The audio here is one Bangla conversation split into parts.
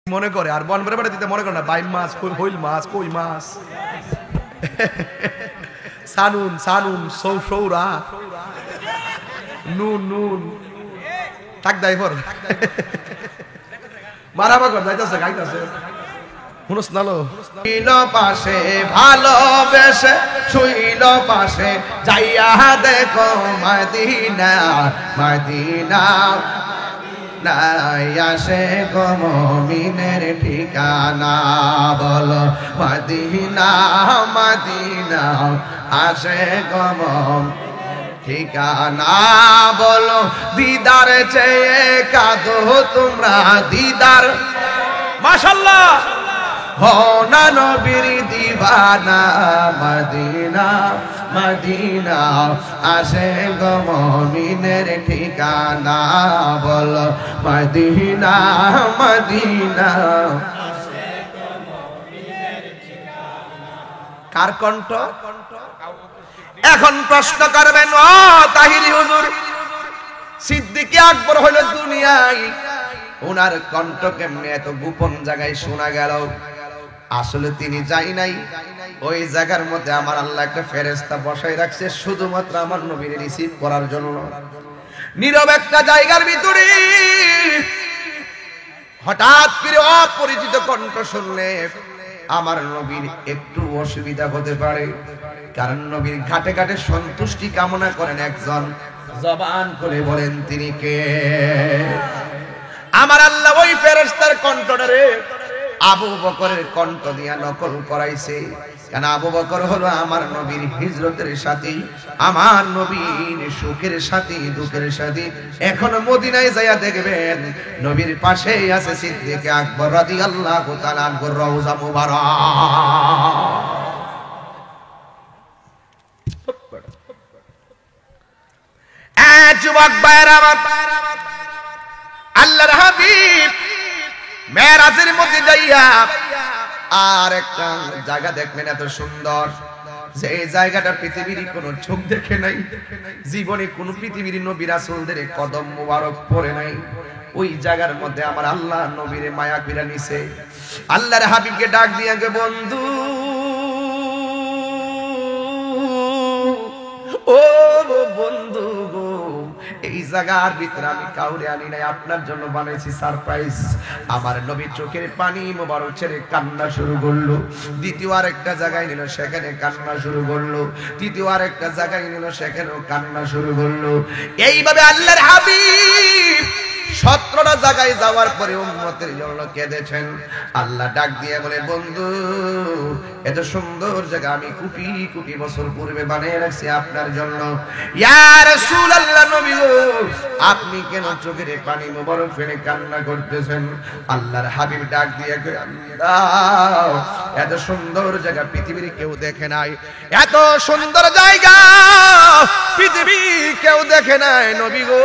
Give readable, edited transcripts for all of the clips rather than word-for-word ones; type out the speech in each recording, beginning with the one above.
মনে করে আর বন বেড়ে দিতে মনে করে না বাইম মাছ হইল মাছ কই মাছ সানুন সানুন সৌরা নুন নুন তাক দাইফর মারাবা কর যাইতাছে গাইতাছে শুনছ নালো শুইল পাশে ভালোবেসে শুইল পাশে যাইয়া দেখো মদিনা মদিনা আসে গো মুমিনের ঠিকানা বলো মদিনা মদিনা আসে গো ঠিকানা বলো দিদার চেয়ে কাঁদো তোমরা দিদার মাশাআল্লাহ হো না নবীর দিবানা মদিনা মদিনা আসে গো মুমিনের ঠিকানা বলো মদিনা মদিনা আসে গো মুমিনের ঠিকানা কার কণ্ঠ এখন প্রশ্ন করবেন ও তাহিরি হুজুর সিদ্দিক আকবর হলো দুনিয়ায় ওনার কণ্ঠ কেমনে এত গোপন জায়গায় শোনা গেল আসলে তিনি যাই নাই ওই জায়গার মধ্যে আমার আল্লাহ একটা ফেরেশতা বসাই রাখছে শুধুমাত্র আমার নবীর রিসিভ করার জন্য নীরব একটা জায়গার ভিতরে হঠাৎ করে অপরিচিত কণ্ঠ শুনলে আমার নবীর একটু অসুবিধা হতে পারে কারণ নবীর ঘাটে ঘাটে সন্তুষ্টি কামনা করেন একজন জবান করে বলেন তিনি কে আমার আল্লাহ ওই ফেরেশতার কণ্ঠটারে আবু বকরের কণ্ঠ দিয়া নকল করাইছে কারণ আবু বকর হলো আমার নবীর হিজরতের সাথী আমার নবীর সুখের সাথী দুঃখের সাথী এখন মদিনায় যাইয়া দেখবেন নবীর পাশেই আছে সিদ্দিক আকবর রাদিয়াল্লাহু তাআলা আনহুর রওজা মুবারক যুবক ভাইরা আমার আল্লাহর হাবিব মেরাজের মধ্যে যাইয়া আর একটা জায়গা দেখলেন এত সুন্দর যে এই জায়গাটা পৃথিবীর কোনো চোখ দেখে নাই জীবনে কোনো পৃথিবীর নবী রাসূলদের কদম মোবারক পড়ে নাই ওই জায়গার মধ্যে আমার আল্লাহ নবীর মায়া কইরা নিছে আল্লাহর হাবিবকে ডাক দিয়া গে বন্ধু ও বন্ধু গো এই জায়গার ভিতরে আমি কাউরে আনি নাই আপনার জন্য বানাইছি সারপ্রাইজ আমার নবী চোখের পানি মোবারক ছেড়ে কান্না শুরু করলো দ্বিতীয় আরেকটা জায়গায় নিল সেখানে কান্না শুরু করলো তৃতীয় আরেকটা জায়গায় নিল সেখানেও কান্না শুরু করলো এইভাবে আল্লাহর হাবিব 17টা জায়গায় যাওয়ার পরে উম্মতের জন্য কেঁদেছেন আল্লাহ ডাক দিয়ে বলে বন্ধু এত সুন্দর জায়গা আমি কোটি কোটি বছর পূর্বে বানিয়ে রাখছি আপনার জন্য ইয়া রাসূলুল্লাহ নবী গো আপনি কেন চোখের পানি মোবারক ফেলে কান্না করতেছেন আল্লাহর হাবিব ডাক দিয়ে কয় আল্লাহ এত সুন্দর জায়গা পৃথিবীর কেউ দেখে নাই এত সুন্দর জায়গা পৃথিবী কেউ দেখে নাই নবী গো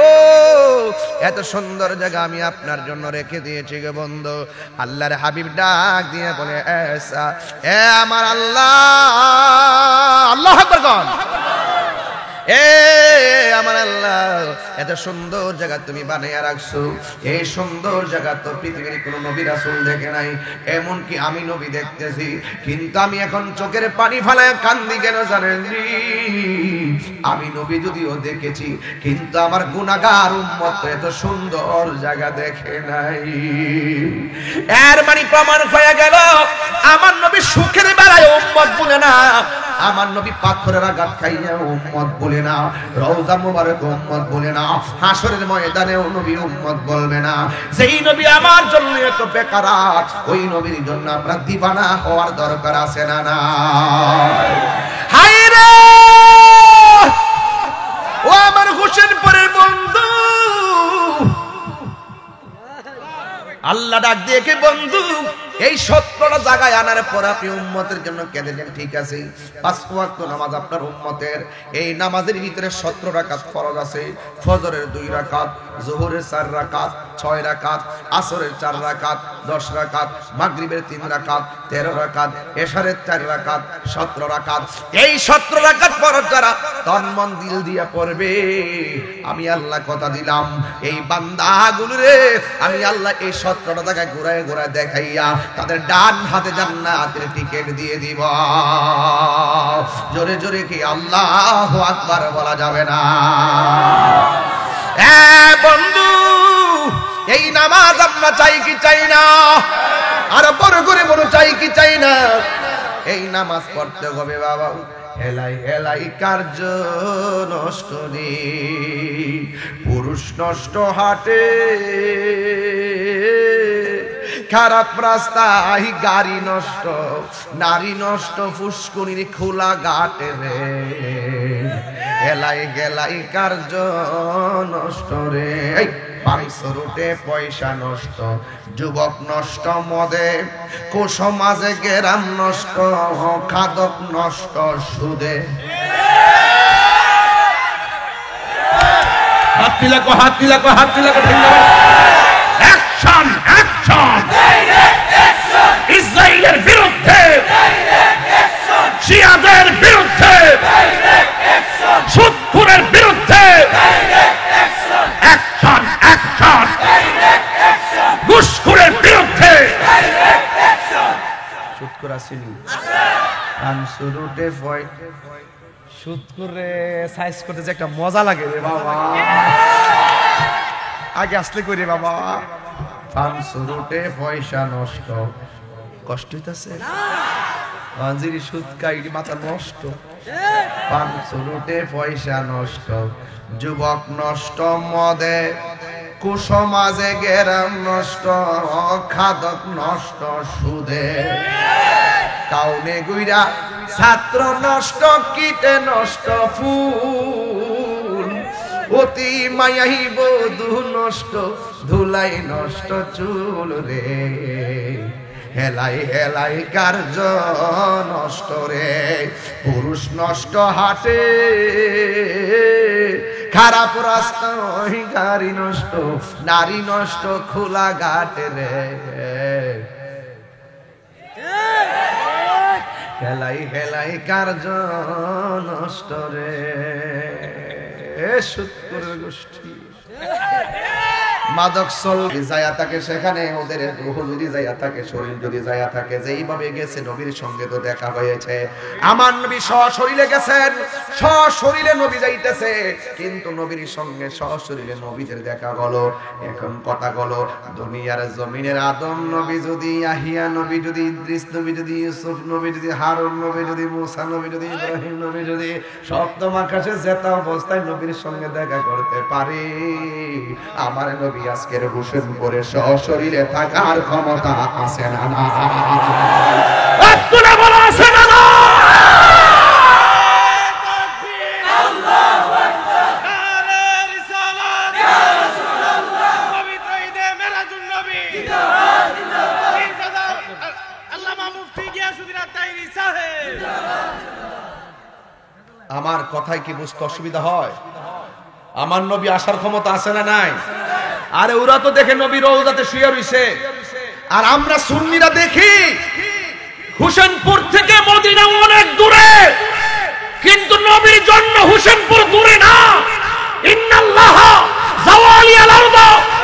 এত সুন্দর জায়গা আমি আপনার জন্য রেখে দিয়েছি গো বন্ধু আল্লাহর হাবিব ডাক দিয়ে বলে এসা এ আমার আল্লাহ আল্লাহু আকবার কোন এ আমার আল্লাহ এত সুন্দর জায়গা তুমি বানিয়ে রাখছো এই সুন্দর জায়গা তো পৃথিবীর কোনো নবী রাসূল দেখে নাই এমন কি আমি নবী দেখতেছি কিন্তু আমি এখন চোখের পানি ফেলায় কান্দি কেন জানেন আমি নবী যদিও দেখেছি কিন্তু আমার গুনাহগার উম্মত এত সুন্দর জায়গা দেখে নাই এর মানে প্রমাণ হয়ে গেল আমার নবী সুখের বেলায় উম্মত বলে না আমার নবী পাথরের আঘাত খাইয়া উম্মত বলে না রওজা মুবারক উম্মত বলে না হাসরের ময়দানে নবী উম্মত বলবে না যেই নবী আমার জন্য এত বেকারাত ওই নবীর জন্য আমরা দিবানা হওয়ার দরকার আছে না না হায় রে ও আমার হোসেনপুরের বন্ধু আল্লাহ ডাক দিয়ে কে বন্ধু এই 17টা জায়গায় আনার পর আপনি উম্মতের জন্য কেঁদেছেন, ঠিক আছে 5 ওয়াক্ত নামাজ আপনার উম্মতের, এই নামাজের ভিতরে 17 রাকাত ফরজ আছে, ফজরের 2 রাকাত, যোহরের 4 রাকাত, 6 রাকাত, আসরের 4 রাকাত, 10 রাকাত, মাগরিবের 3 রাকাত, 13 রাকাত, এশারের 4 রাকাত, 17 রাকাত। এই 17 রাকাত ফরজ যারা তন মন দিল দিয়া পড়বে, আমি আল্লাহ কথা দিলাম এই বান্দাগুলোরে আমি আল্লাহ এই 17টা জায়গায় ঘুরায় ঘুরায় দেখাইয়া তাদের ডান হাতে জান্নাতের টিকেট দিয়ে দিব। জোরে জোরে কি আল্লাহু আকবার বলা যাবে না? বন্ধু, এই নামাজ আমরা চাই কি চাই না? আর বড় করে বড় চাই কি চাই না? এই নামাজ পড়তে হবে বাবা। হেলাই হেলাই কার্য নষ্ট রে, পুরুষ নষ্ট হাটে, খারাপ রাস্তায় গাড়ি নষ্ট, নারী নষ্ট ফুসকুনির খোলা ঘাটে রে। হেলাই গেলাই কার্য নষ্ট রে, বাড়ির রুটে পয়সা নষ্ট, যুবক নষ্ট মদে, কুসমাজে গেরাম নষ্ট, খাদক নষ্ট সুদে। হাত দিলাকো হাত দিলাকো হাত দিলাকো, অ্যাকশন অ্যাকশন, ইসরায়েলের বিরুদ্ধে, শিয়াদের বিরুদ্ধে, সুদখোরের বিরুদ্ধে, অ্যাকশন অ্যাকশন, ঘুষখোরের বিরুদ্ধে। সুদখোর আসেনি আনসুরুটে ভয়, সুদখোরে সাইজ করতে যে একটা মজা লাগে রে বাবা, আগে আসলে করি বাবা। আনসুরুটে পয়সা নষ্ট, কষ্ট হইতাছে হাজির সুদ কাইরি মাথা নষ্ট, পাঁচরুটে পয়সা নষ্ট, যুবক নষ্ট মদে, কুসমাজে গেরাম নষ্ট, খাদক নষ্ট সুদে। টাউনে গুইরা ছাত্র নষ্ট, কীটে নষ্ট ফুল, অতি মায়াই বধূ নষ্ট, ধুলাই নষ্ট চুল রে। হেলাই হেলাই কার্য নষ্ট রে, পুরুষ নষ্ট হাটে, খারাপ রাস্তায় গাড়ি নষ্ট, নারী নষ্ট খোলা ঘাটে রে। হেলাই হেলাই কার্য নষ্ট রে, সুদখোরের গোষ্ঠী। মাদক চল যায়া থাকে সেখানে, ওদের রূহ যদি যায়া থাকে, শরীর যদি যায়া থাকে, যেইভাবে গেছে নবীর সঙ্গে তো দেখা হয়েছে। আমার নবী সশরীরে গেছেন, সশরীরে নবী যাইতেছে, কিন্তু নবীর সঙ্গে সশরীরে নবীদের দেখা হলো। এখন কথা হলো, দুনিয়ার জমিনের আদম নবী যদি, ইয়াহিয়া নবী যদি, ইদ্রিস নবী যদি, ইউসুফ নবী যদি, হারুন নবী যদি, মুসা নবী যদি, ইব্রাহিম নবী যদি সপ্তম আকাশে যেতে অবস্থায় নবীর সঙ্গে দেখা করতে পারে, আমার নবী আজকের হোসেনপুরে সশরীরে থাকার ক্ষমতা আছে না? না আপনারা বলা আছে না? না আল্লাহু আকবার, আরে রিসালাত ইয়া রাসূলুল্লাহ, পবিত্র ঈদে মেরাজুন নবী জিন্দাবাদ জিন্দাবাদ, আল্লামা মুফতি গিয়াসউদ্দিন আত-তাইরি সাহেব। আমার কথায় কি বুঝতে অসুবিধা হয়? আমার নবী আসার ক্ষমতা আছে না নাই? আরে ওরা তো দেখে নবী রওজাতে শুয়ে রইছে, আর আমরা সুন্নিরা দেখি হোসেনপুর থেকে মদিনা অনেক দূরে, কিন্তু নবীর জন্য হোসেনপুর দূরে না। ইন্নাল্লাহ জাওয়ালি আল-আরদ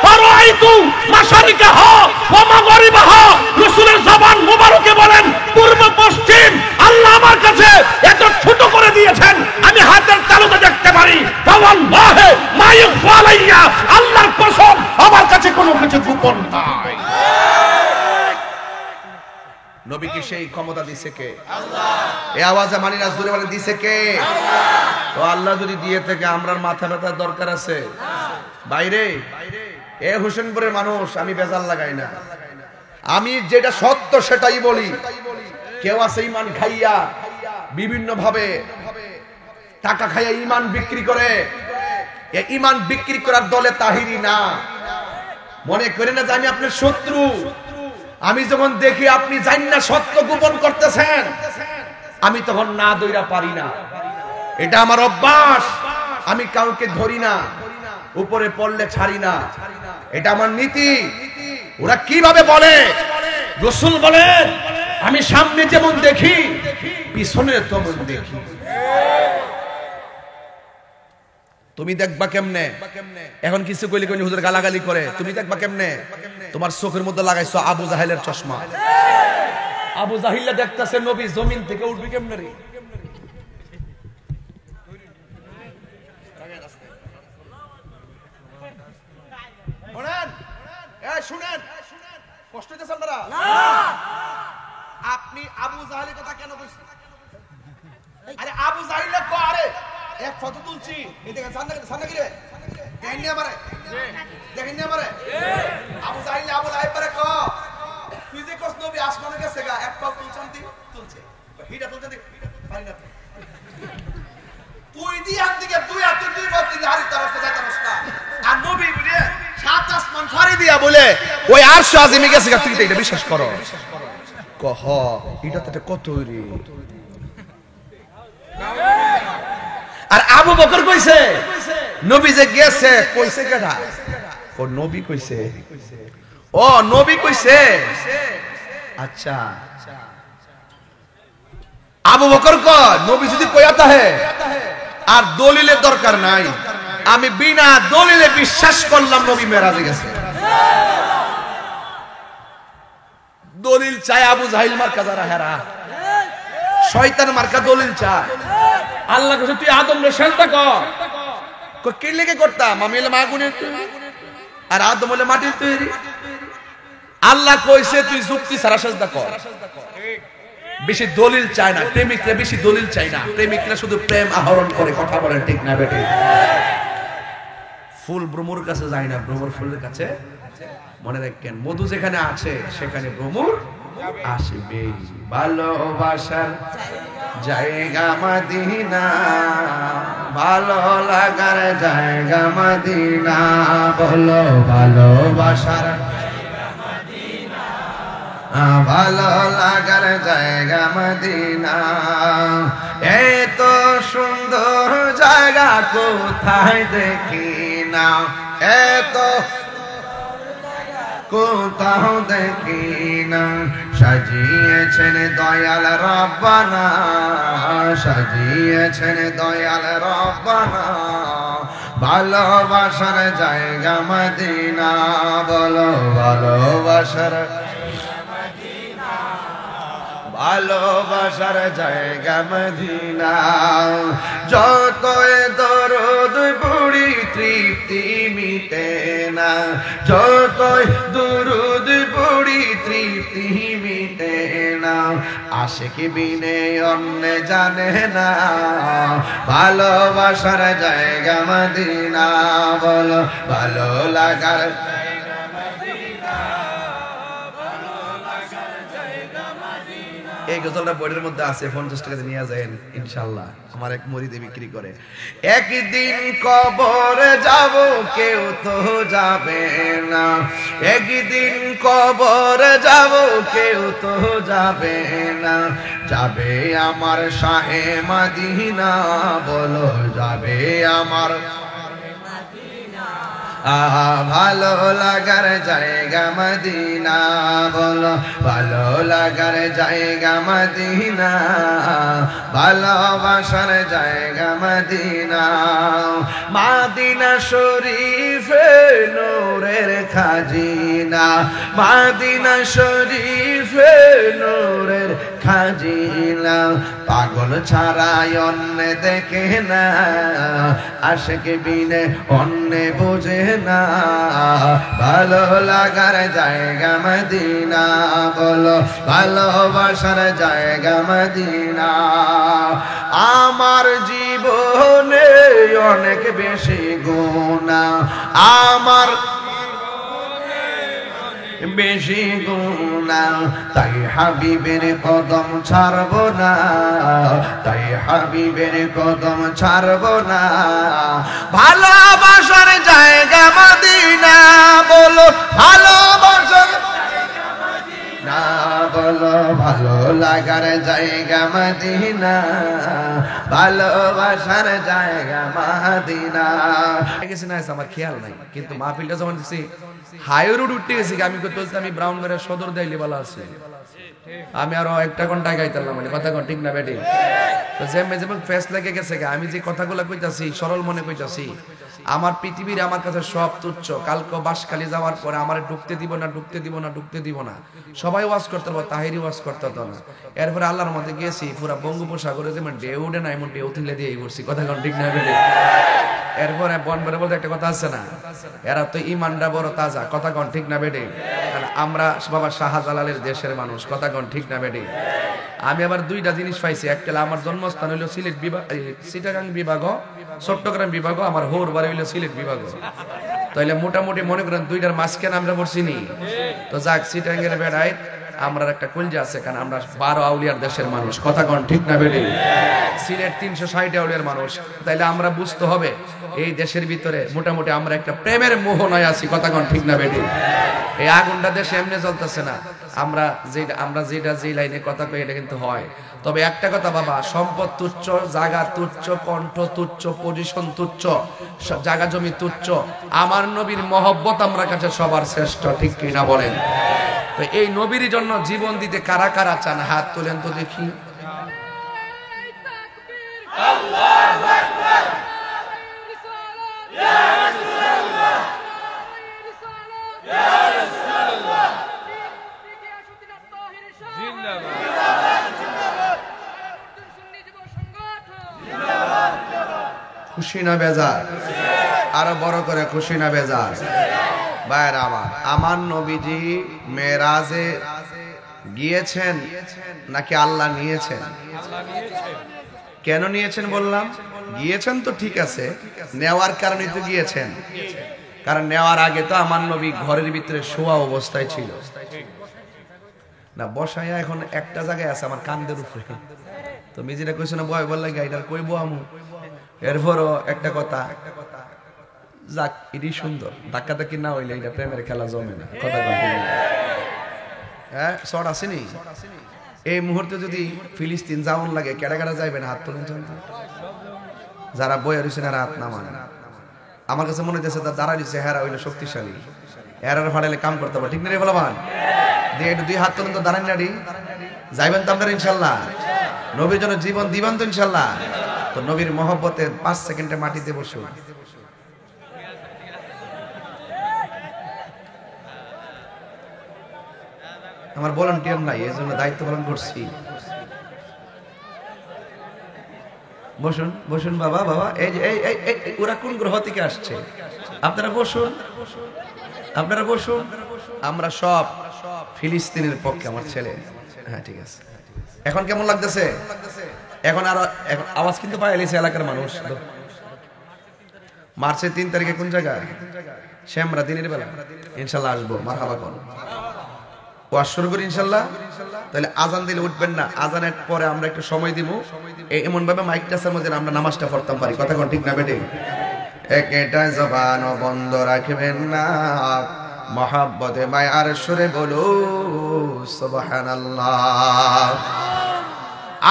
ফারাআইতু মাশারিকাহা ওয়া মাগরিবাহা, রাসূলের জবান মুবারকে বলেন পূর্ব পশ্চিম আল্লাহ আমার কাছে এত ছোট করে দিয়েছেন, আমি হাতের তালুতে দেখতে পারি। ওয়াল্লাহি মা ইখফা আলাইয়া, আল্লাহর কসম আমার কাছে কোনো কিছু গোপন নাই। নবী কি সেই ক্ষমতা দিছে কে? আল্লাহ। এই আওয়াজে মানি না, জোরে বলে দিছে কে? আল্লাহ। তো আল্লাহ যদি দিয়ে থাকে আমরার মাথা ব্যথার দরকার আছে? বাইরে এ হোসেনপুরের মানুষ, আমি বেজাল লাগাই না, আমি যেটা সত্য সেটাই বলি। কেউ আছে ঈমান খাইয়া বিভিন্ন ভাবে টাকা খাইয়া ঈমান বিক্রি করে, এই ঈমান বিক্রি করার দলে তাহিরি না। মনে করেন না যে আমি আপনার শত্রু, আমি যখন দেখি আপনি জান্নাত সত্য গোপন করতেছেন, আমি তখন না দইরা পারি না। এটা আমার অভ্যাস, আমি কাউকে ধরি না, উপরে পড়লে ছাড়ি না, এটা আমার নীতি। ওরা কিভাবে বলে? রাসূল বলেন, আমি সামনে যেমন দেখি পিছনে তেমন দেখি। তুমি দেখবা কেমনে? এখন কিছু কইলে কইনি হুজুর গালাগালি করে, তুমি দেখবা কেমনে? তোমার চোখের মধ্যে লাগাইছো আবু জাহেলের চশমা। আবু জাহিল্লা দেখতেছে নবী জমিন থেকে উঠবে কেমনে রে? শুনেন, কষ্ট হইতেছে আপনারা? আপনি আবু জাহেলের কথা কেন কইছেন? আরে আবু জাহিল্লা কো, আরে এক ফটো তুলছি, এই দেখেন সামনে কি রে? দেখেন নি আমারে? দেখেন নি আমারে? আবু জাহিল্লা আবু লাইব করে কো, তুই যে কস নবী আসমানে গেছে গা, এক ফটো তুলছে হিটা তুলছে পারি না তুই দি হাত দিকে তুই আর তুই ফটো দিলে হারি তার রাস্তা যাইতা রাস্তা, আর নবী বলে সাত আসমান ফাড়ি দিয়া বলে ওই আরশ আজিমে গেছে গা, তুই তো এটা বিশ্বাস করো? কহ এটা তো কত রে। আর আবু বকর কইছে নবী যে গেছে, কইছে কেডা? ও নবী কইছে। ও নবী কইছে, আচ্ছা। আবু বকর কয় নবী যদি কইয়া তাহে আর দলিলের দরকার নাই, আমি বিনা দলিলে বিশ্বাস করলাম নবী মেরাজে গেছে। দলিল চায় আবু জাহিল মার্কা যারা হেরা, শয়তান মার্কা দলিল চায়। আল্লাহ কইছে তুই আদম রে সেজদা কর, কই কি লেগে করতাম? আমি হলে মাগুনের তৈরি আর আদম হলে মাটির তৈরি। আল্লাহ কইছে তুই যুক্তি ছাড়া সেজদা কর। বেশি দলিল চায় না প্রেমিকরা, বেশি দলিল চায় না প্রেমিকরা, শুধু প্রেম আহরণ করে। কথা বলেন ঠিক না বেটে? ফুল ভ্রমর কাছে যায় না, ভ্রমর ফুলের কাছে। মনে রাখেন, মধু যেখানে আছে সেখানে ভ্রমর আসবে। ভালোবাসার জায়গা মদিনা, ভালো লাগার জায়গা মদিনা, বলো ভালোবাসার ভালো লাগার জায়গা মদিনা। এত সুন্দর জায়গা কোথায় দেখি না, এত কোথাও দেখি না। সাজিয়েছেন দয়াল রব্বানা, সাজিয়েছেন দয়াল রব্বানা, ভালোবাসার জায়গা মদিনা, বলো ভালোবাসার ভালোবাসার জায়গা মদিনা। যতই দরদ পড়ি তৃপ্তি মিটে না, যতই দরদ পড়ি তৃপ্তি মিটে না। আশিক বিনে অন্য জানে না, ভালোবাসার জায়গা মদিনা, বলো ভালো লাগার। এই গজলটা বইয়ের মধ্যে আছে, 50 টাকা নিয়ে যাবেন ইনশাআল্লাহ। আমার এক মুরিদে বিক্রি করে। একদিন কবর যাব কেউ তো যাবে না, একদিন কবর যাব কেউ তো যাবে না। যাবে আমার শাহে মদিনা, বলো যাবে আমার ভালো লাগার জায়গা মদিনা, বলো ভালো লাগার জায়গা মদিনা, ভালোবাসার জায়গা মদিনা। মদিনা শরীফে নূরের খাজিনা, মদিনা শরীফে নূরের খাজিনা। পাগল ছাড়াই অন্য দেখে না, আশিক বিনে অন্য বোঝে না, ভালো লাগার জায়গা মদিনা, বলো ভালোবাসার জায়গা মদিনা। আমার জীবনে অনেক বেশি গুনাহ, আমার বেশি গুনাহ, তাই হাবিবের কদম ছাড়ব না, তাই হাবিবের কদম ছাড়ব না। ভালোবাসার জায়গা মদিনা, বলো ভালোবাসার জায়গা মদিনা। না বলো ভালো লাগার জায়গা মদিনা, ভালোবাসার জায়গা মদিনা। গেছি না আমার খেয়াল নাই, কিন্তু মাহফিলটা যখন দিছি হাই রোড উঠতে গেছি, আমি কত আমি ব্রাউনবাড়িয়া সদর দাইলে বলা আছে, আমি আরো একটা ঘন্টা গাইতাম, মানে কথা কোন ঠিক না বেটি? তো যেমন ফেস লেগে গেছে, আমি যে কথাগুলো কইতাছি সরল মনে কইতাছি, আমার পৃথিবীর আমার কাছে সব তুচ্ছ। কালকে বাসখালী যাওয়ার পরে আমার ঢুকতে দিব না, ঢুকতে দিব না, ঢুকতে দিব না, সবাই ওয়াজ করতে পারবো, তাহিরি ওয়াজ করতে হতো না। এরপরে আল্লাহর মধ্যে গেছি, পুরা বঙ্গোপসাগরে যেমন ঢেউ উঠে না, এমন ঢেউ তুলে দিয়ে করছি, কথা কোন ঠিক না বেটি? এরপরে বনবারে বলতে একটা কথা আছে না, এরা তো ইমানটা বড় তাজা, কথা কোন ঠিক না বেটি? আমরা বাবা শাহজালালের দেশের মানুষ, কথা কোন ঠিক না বেটি? আমি আবার দুইটা জিনিস পাইছি, একটা আমার জন্মস্থান হইলো সিলেট বিভাগ, চিটাগাং বিভাগ, চট্টগ্রাম বিভাগ, আমার হোর বাড়ি হইলো সিলেট বিভাগ। তাইলে মোটামুটি মনে করেন দুইটার মাঝখানে আমরা পড়ছি নি। তো যাক, চিটাগাংয়ের বেড়ায় আমরা একটা কলজা আছে, কারণ আমরা 12 আউলিয়ার দেশের মানুষ, কথা কোন ঠিক না বেটি? সিলেট 360 আউলিয়ার মানুষ, তাইলে আমরা বুঝতে হবে এই দেশের ভিতরে মোটামুটি আমরা একটা প্রেমের মোহনায় আছি, কথা কোন ঠিক না বেটি? এই আগুনটা দেশে এমনি জ্বলতেছে না, আমরা যেটা যে লাইনে কথা কই এটা কিন্তু হয়। তবে একটা কথা বাবা, সম্পদ তুচ্ছ, জায়গা তুচ্ছ, কণ্ঠ তুচ্ছ, পজিশন তুচ্ছ, জায়গা জমি তুচ্ছ, আমার নবীর মহব্বত আমরা কাছে সবার শ্রেষ্ঠ, ঠিক কিনা বলেন? তো এই নবীর জন্য জীবন দিতে কারা কারা চান, হাত তোলেন তো দেখি। আল্লাহু আকবার, ইয়া রাসূলুল্লাহ, ইয়া রাসূলুল্লাহ, জিন্দাবাদ, খুশি না বেজার? আরো বড় করে খুশি না বেজার? ভাইরা আমার নবীজি মেরাজে গিয়েছেন নাকি আল্লাহ নিয়েছেন? কেন নিয়েছেন বললাম? গিয়েছেন তো ঠিক আছে, নেওয়ার কারণে তো গিয়েছেন, কারণ নেওয়ার আগে তো আমার নবী ঘরের ভিতরে শোয়া অবস্থায় ছিল না, বসায়া এখন একটা জায়গায় আছে আমার কান্দের উপরে। তো মিজিরা কইছে না বয়, বললে গাইডার কইবো আমু। এরপরও একটা কথা, যাক এটি সুন্দর, ধাক্কা ধাক্কি না হইলে এটা প্রেমের খেলা জমে না, কথা কন্টিনিউ। হ্যাঁ, শর্ট আসেনি? এই মুহূর্তে যদি ফিলিস্তিন যাওন লাগে, কেডা কেডা যাইবেন? হাত তুলেন। যারা বইয়া রয়েছে না হাত নামান। আমার কাছে মনে হচ্ছে তার দাঁড়া দিচ্ছে, হেরা হইলো শক্তিশালী, হেরার ফাড়াইলে কাম করতে পারে, ঠিক না রে বলবান? দিয়ে একটু 2 হাত তুলেন তো, দাঁড়ান নাড়ি যাইবেন তো আপনারা ইনশাল্লাহ? নবীর জন্য জীবন দিবেন তো ইনশাল্লাহ? তো নবীর মহব্বতে 5 সেকেন্ডে মাটিতে বসুন। আমার ভলান্টিয়ার নাই, এই জন্য দায়িত্ব পালন করছি। বসুন বসুন বাবা, বাবা এই যে ওরা কোন গ্রহ থেকে আসছে? আপনারা বসুন, আপনারা বসুন। আমরা সব ফিলিস্তিনের পক্ষে, আমার ছেলে। হ্যাঁ ঠিক আছে। এখন কেমন লাগতেছে? এখন আরো আওয়াজ কিন্তু পাইলেছে এলাকার মানুষ। মার্চের 3 তারিখে কোন জায়গায়? শ্যামরা, দিনের বেলা ইনশাল্লাহ আসবো। মারহাবা কোন ওয়াজ শুরু করি ইনশাল্লাহ। তাহলে আজান দিলে উঠবেন না, আজানের পরে আমরা একটু সময় দিব, এমন ভাবে মাইকটার মধ্যে আমরা নামাজটা পড়তাম পারি, কথা কোন ঠিক না বেটে? একটা জবান বন্ধ রাখবেন না, মহাব্বতে মায়ার সুরে বলো সুবহানাল্লাহ।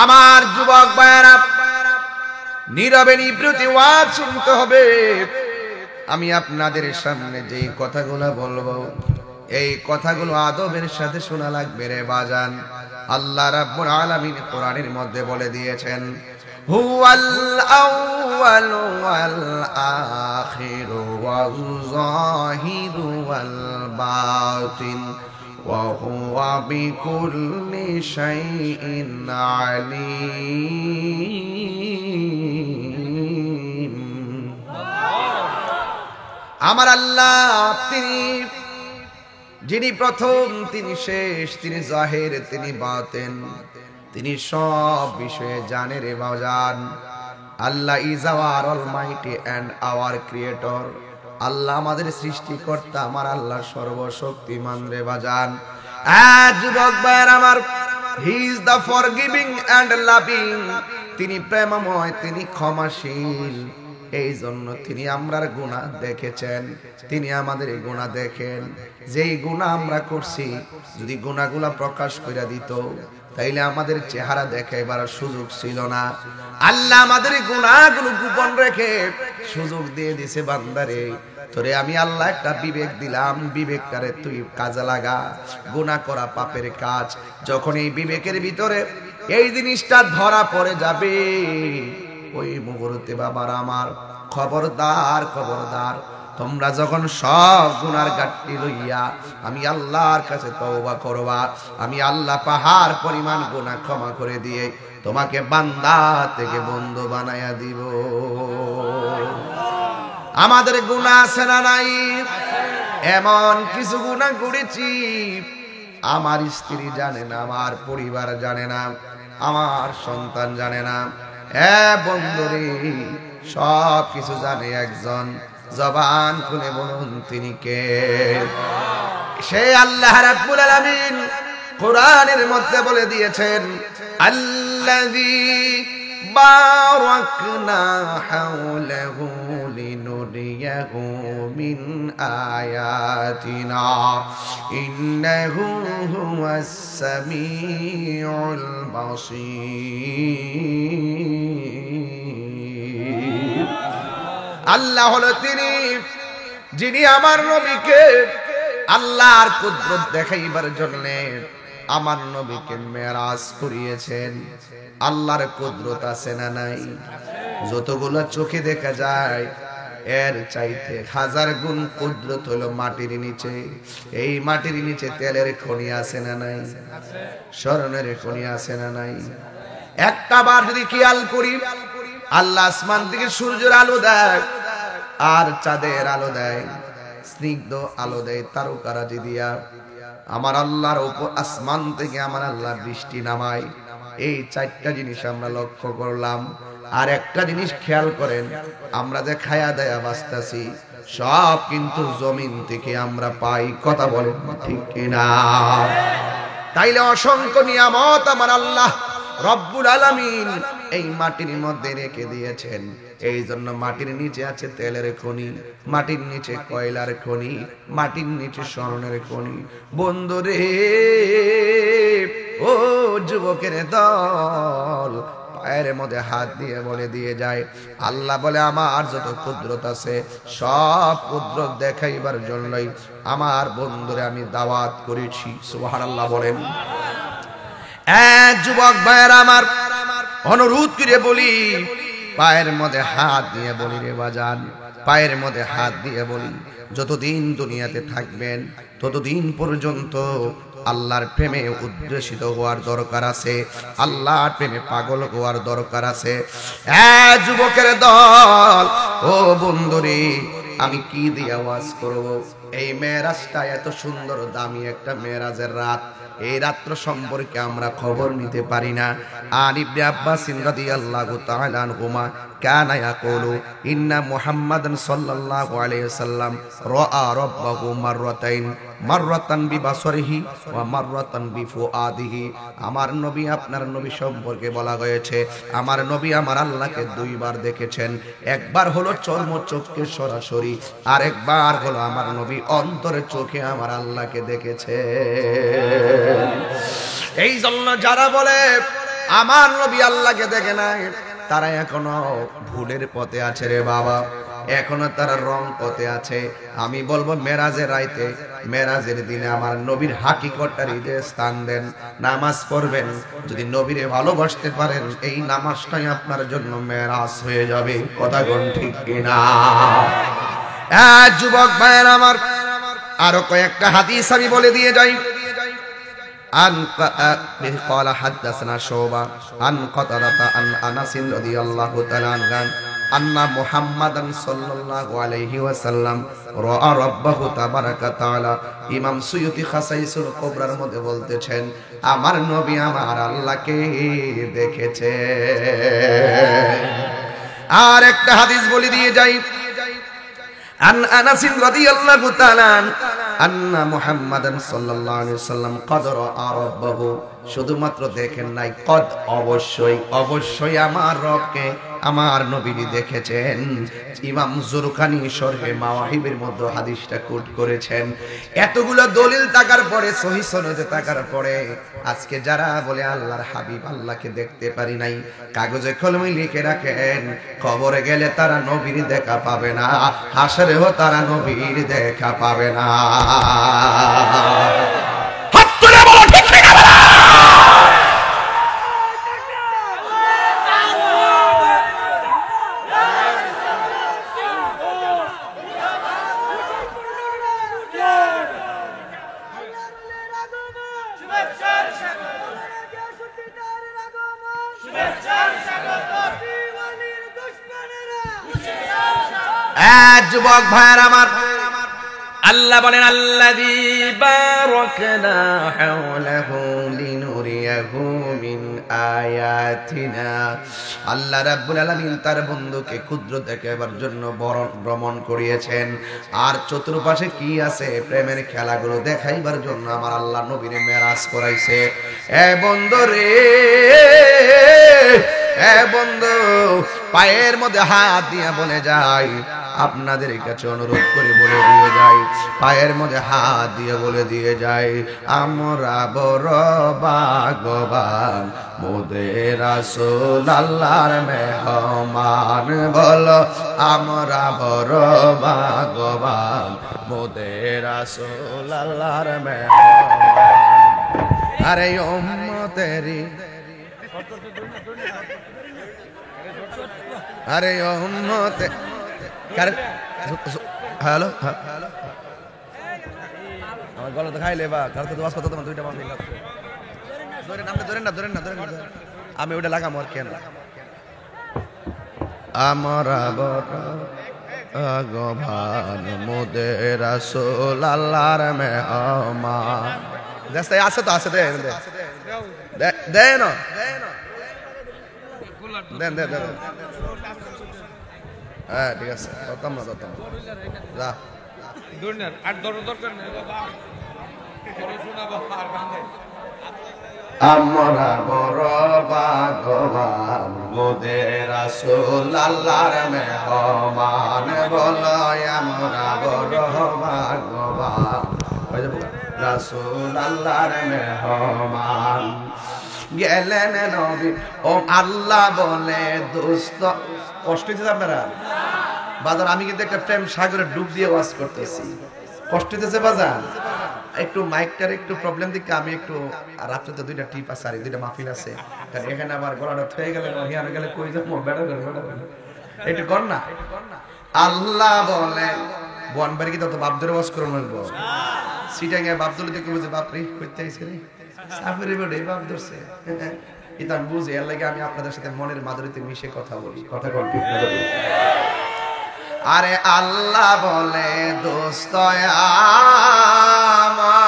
আমার যুবক ভাইরা, নীরবে নিভৃতে ওয়াজ শুনতে হবে। আমি আপনাদের সামনে যে কথাগুলো বলবো, এই কথাগুলো আদবের সাথে শোনা লাগবে রে বাজান। আল্লাহ রাব্বুল আলামিন কোরআনের মধ্যে বলে দিয়েছেন, হুয়াল আউয়ালু ওয়াল আখিরু ওয়াল যাহিরু ওয়াল বাতিন ওয়া হুয়া বিকুল্লি শাইইন আলীম। আমার আল্লাহ তিনি যিনি প্রথম, তিনি শেষ, তিনি জাহির, তিনি বাতিন, তিনি সব বিষয়ে জানে রে বাজান। Allah is our almighty and our creator. Allah আমাদের সৃষ্টিকর্তা, আমার আল্লাহ সর্বশক্তিমান রে বাজান। যুবক ভাইরা আমার, he is the forgiving and loving. তিনি প্রেমময়, তিনি ক্ষমাশীল। এই জন্য তিনি আমরার গুনাহ দেখেছেন, তিনি আমাদের এই গুনাহ দেখেন। যেই গুনাহ আমরা করছি যদি গুনাহগুলা প্রকাশ করে দিত তাইলে আমাদের চেহারা দেখাইবার সুযোগ ছিল না। আল্লাহ আমাদের গুনাহগুলো গোপন রেখে সুযোগ দিয়ে দিছে, বান্দারে তোরে আমি আল্লাহ একটা বিবেক দিলাম, বিবেকটারে তুই কাজে লাগা। গুনাহ করা পাপের কাজ, যখন এই বিবেকের ভিতরে এই জিনিসটা ধরা পড়ে যাবে ওই মুহূর্তে বাবার আমার খবরদার খবরদার, তোমরা যখন সব গুনার গাট্টি লইয়া আমি আল্লাহর কাছে তওবা করবা, আমি আল্লাহ পাহাড় পরিমাণ গুনাহ ক্ষমা করে দিয়ে তোমাকে বান্দা থেকে বন্ধু বানায়া দিব। আমাদের গুনাহ আছে না নাই? এমন কিছু গুনাহ করেছি আমার স্ত্রী জানে না, আমার পরিবার জানে না, আমার সন্তান জানে না। বন্ধুরে সব কিছু জানে একজন, জবান খুলে বলুন তিনি কে? সে আল্লাহ রাব্বুল আলামিন কোরআনের মধ্যে বলে দিয়েছেন, আল্লাযী বারাকনা হাওলাহু লিনুরিয়াহু মিন আয়াতিনা ইন্নাহু হুয়াস সামিউল বাসীর। আল্লাহ হলো তিনি যিনি আমার নবীকে আল্লাহর কুদরত দেখাইবার জন্য আমার নবীকে মেরাজ করিয়েছেন। আল্লাহর কুদরত আছে না নাই? যতগুলো চোখে দেখা যায় এর চাইতে হাজার গুণ কুদরত হলো মাটির নিচে। এই মাটির নিচে তেলের খনি আছে না নাই? স্বর্ণের খনি আছে না নাই? একটা বার যদি খেয়াল করি, আল্লাহ আসমান থেকে সূর্যের আলো দেয় আর চাঁদের আলো দেয়, স্নিগ্ধ আলো দেয় তারকারাজি দিয়া। আমার আল্লাহর উপর আসমান থেকে আমার আল্লাহ বৃষ্টি নামায়। এই চারটা জিনিস আমরা লক্ষ্য করলাম। আর একটা জিনিস খেয়াল করেন, আমরা যে খায়া দায়া বাঁচতাছি সব কিন্তু জমিন থেকে আমরা পাই। কথা বলেন ঠিক কিনা? তাইলে অসংখ্য নিয়ামত আমার আল্লাহ রব্বুল আলামিন এই মাটির মধ্যে রেখে দিয়েছেন। এই জন্য মাটির নিচে আছে তেলের খনি, মাটির নিচে কয়লার খনি, মাটির নিচে স্বর্ণের খনি। বন্ধুরে, ও যুবকের দল, পায়ের মধ্যে হাত দিয়ে বলে দিয়ে যায়, আল্লাহ বলে আমার যত কুদরত আছে সব কুদরত দেখাইবার জন্যই আমার বন্ধুরে আমি দাওয়াত করেছি। সুবহানাল্লাহ বলেন। যুবক ভাইয়ের আমার অনুরোধ করে বলি, পায়ের মধ্যে হাত দিয়ে বলি রে বাজান, পায়ের মধ্যে হাত দিয়ে বলি, যতদিন দুনিয়াতে থাকবেন ততদিন পর্যন্ত আল্লাহর প্রেমে উদ্দেশিত হওয়ার দরকার আছে, আল্লাহর প্রেমে পাগল হওয়ার দরকার আছে। যুবকের দল, ও বন্ধুরে, আমি কি দিয়ে আওয়াজ করব? এই মেরাজটা এত সুন্দর দামি একটা মেরাজের রাত, এই রাত্র সম্পর্কে আমরা খবর নিতে পারি না। আন ইবনে আব্বাস রাদিয়াল্লাহু তাআলা আনহুমা কানা ইয়াকুলু ইন্না মুহাম্মাদান সাল্লাল্লাহু আলাইহি ওয়াসাল্লাম রাআ রাব্বাহু মাররাতান বিবাসরিহি ওয়া মাররাতান বিফুআদিহি। আমার নবী, আপনার নবী সম্পর্কে বলা হয়েছে আমার নবী আমার আল্লাহকে দুইবার দেখেছেন। একবার হলো চর্ম চোখে সরাসরি, আর একবার হলো আমার নবী অন্তরে চোখে আমার আল্লাহকে দেখেছে। এই জন্য যারা বলে আমার নবী আল্লাহকে দেখে নাই, তারা এখনো ভুলের পথে আছে রে বাবা, এখনো তারা রং পথে আছে। আমি বলবো মেরাজের রাইতে, মেরাজের দিনে আমার নবীর হাকিকতটার হৃদয়ে স্থান দেন, নামাজ পড়বেন। যদি নবীরে ভালোবাসতে পারেন, এই নামাজটাই আপনার জন্য মেরাজ হয়ে যাবে। কথা কোন ঠিক কিনা? যুবক ভাইয়ের আমার, আরো কয়েকটা হাদিস আমি বলে দিয়ে যাই। قال حدثنا شعبة عن قتادة عن أنس رضي الله تعالى عنه أن محمدا صلى الله عليه وسلم رأى ربه تبارك وتعالى। ইমাম সুয়ুতি খাসাইসুল কুবরার মধ্যে বলতেছেন আমার নবী আমার আল্লাহকে দেখেছে। আর একটা হাদিস বলে দিয়ে যাই, عن أنس رضي الله تعالى আন্না মুহাম্মাদান সাল্লাল্লাহু আলাইহি ওয়াসাল্লাম কদ রাআ রাব্বাহু, শুধুমাত্র দেখেন নাই, কদ অবশ্যই অবশ্যই আমার রবকে আমার নবীজি দেখেছেন। ইমাম জুরকানি শরহে মাওয়াহিবের মধ্যে হাদিসটা কোট করেছেন। এতগুলো দলিল থাকার পরে, সহিহ সনদে থাকার পরে আজকে যারা বলে আল্লাহর হাবিব আল্লাহকে দেখতে পারি নাই, কাগজে কলমে লিখে রাখেন, কবরে গেলে তারা নবীর দেখা পাবে না, হাসরেও তারা নবীর দেখা পাবে না। হাত তুলে বলো ঠিক ঠিক না? যুবক ভাইয়ের আমার, আল্লাহ বলেন আল্লাযী বারাকনা হাওলাহু লিনুরিয়াহু মিন আয়াতিনা। আল্লাহ রাব্বুল আলামিন তার বন্ধুকে ক্ষুদ্র দেখাবার জন্য ভ্রমণ করিয়েছেন, আর চতুর্পাশে কি আছে প্রেমের খেলাগুলো দেখাইবার জন্য আমার আল্লাহ নবীরে মেরাজ করাইছে। এ বন্ধু রে, এ বন্ধু, পায়ের মধ্যে হাত দিয়া বলে যায়, আপনাদের কাছে অনুরোধ করে বলে দিয়ে যাই, পায়ের মধ্যে হাত দিয়ে বলে দিয়ে যাই, আমরা বড় ভাগ্যবান, মোদের রাসূল আল্লাহর মেহমান। বলো আমরা বড় ভাগ্যবান, মোদের রাসূল আল্লাহর মেহমান। আরে উম্মতেরি, আরে উম্মতে হ্যালো, আমার গলা তো খাইলে বা কার তো দোয়াজ কথা তোমার দুইটা মাফি লাগছে। ধরেন না, আমি ওটা লাগাম আর কেন। আমরা ভগবান, মোদের রাসূল আল্লাহর মেহমান। রাস্তায় আছে তো, আছে, দেন হ্যাঁ ঠিক আছে, দরকার না যা আমরা বড় ভাগ্যবান, মোদের রাসূল আল্লাহর মেহমান। বলো আমরা বড় ভাগ্যবান, রাসূল আল্লাহর মেহমান। গেলেন নবী, ও আল্লাহ বলে দোস্ত, কষ্ট হচ্ছে আপনারা বাজার? আমি কিন্তু একটা প্রেম সাগরে ডুব দিয়ে ওয়াজ করতেছি, কষ্ট হচ্ছে বাজার? একটু মাইকটার একটু প্রবলেম দিকে আমি একটু, রাত্রে তো দুইটা টিপ আছে, আর দুইটা মাহফিল আছে, কারণ এখানে আবার গলাটা থয়ে গেলে হিয়ার গেলে কই যাবো, বেড়া একটু কর না। আল্লাহ বলে বনবাড়ি কি তত বাপ ধরে ওয়াজ করে নেবো? সিটাঙ্গে বাপ ধরে দেখে বুঝে বাপরে করতে আইছে রে, সাফের বেড়ে বাপ ধরছে। এটা আমি বুঝি, এর লাগে আমি আপনাদের সাথে মনের মাধুরীতে মিশে কথা বলি, কথা বলি। আরে আল্লাহ বলে দোস্ত আমার,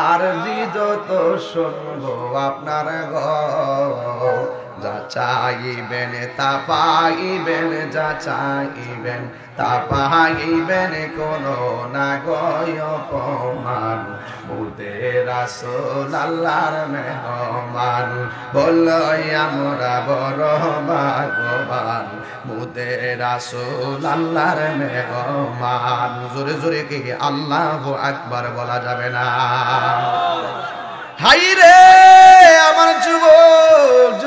আর হৃদয় তো শুনবো আপনার যা চাইবেন তা পাইবেন, যা চাইবেন তা পাইবেন, কোনো না গয় অপমান, মোদের রাসূল আল্লাহর মেহমান। বলো আমরা বড় ভাগ্যবান, মোদের রাসূল আল্লাহর মেহমান। জোরে জোরে কি আল্লাহু আকবার বলা যাবে না? হাই রে আমার যুবক,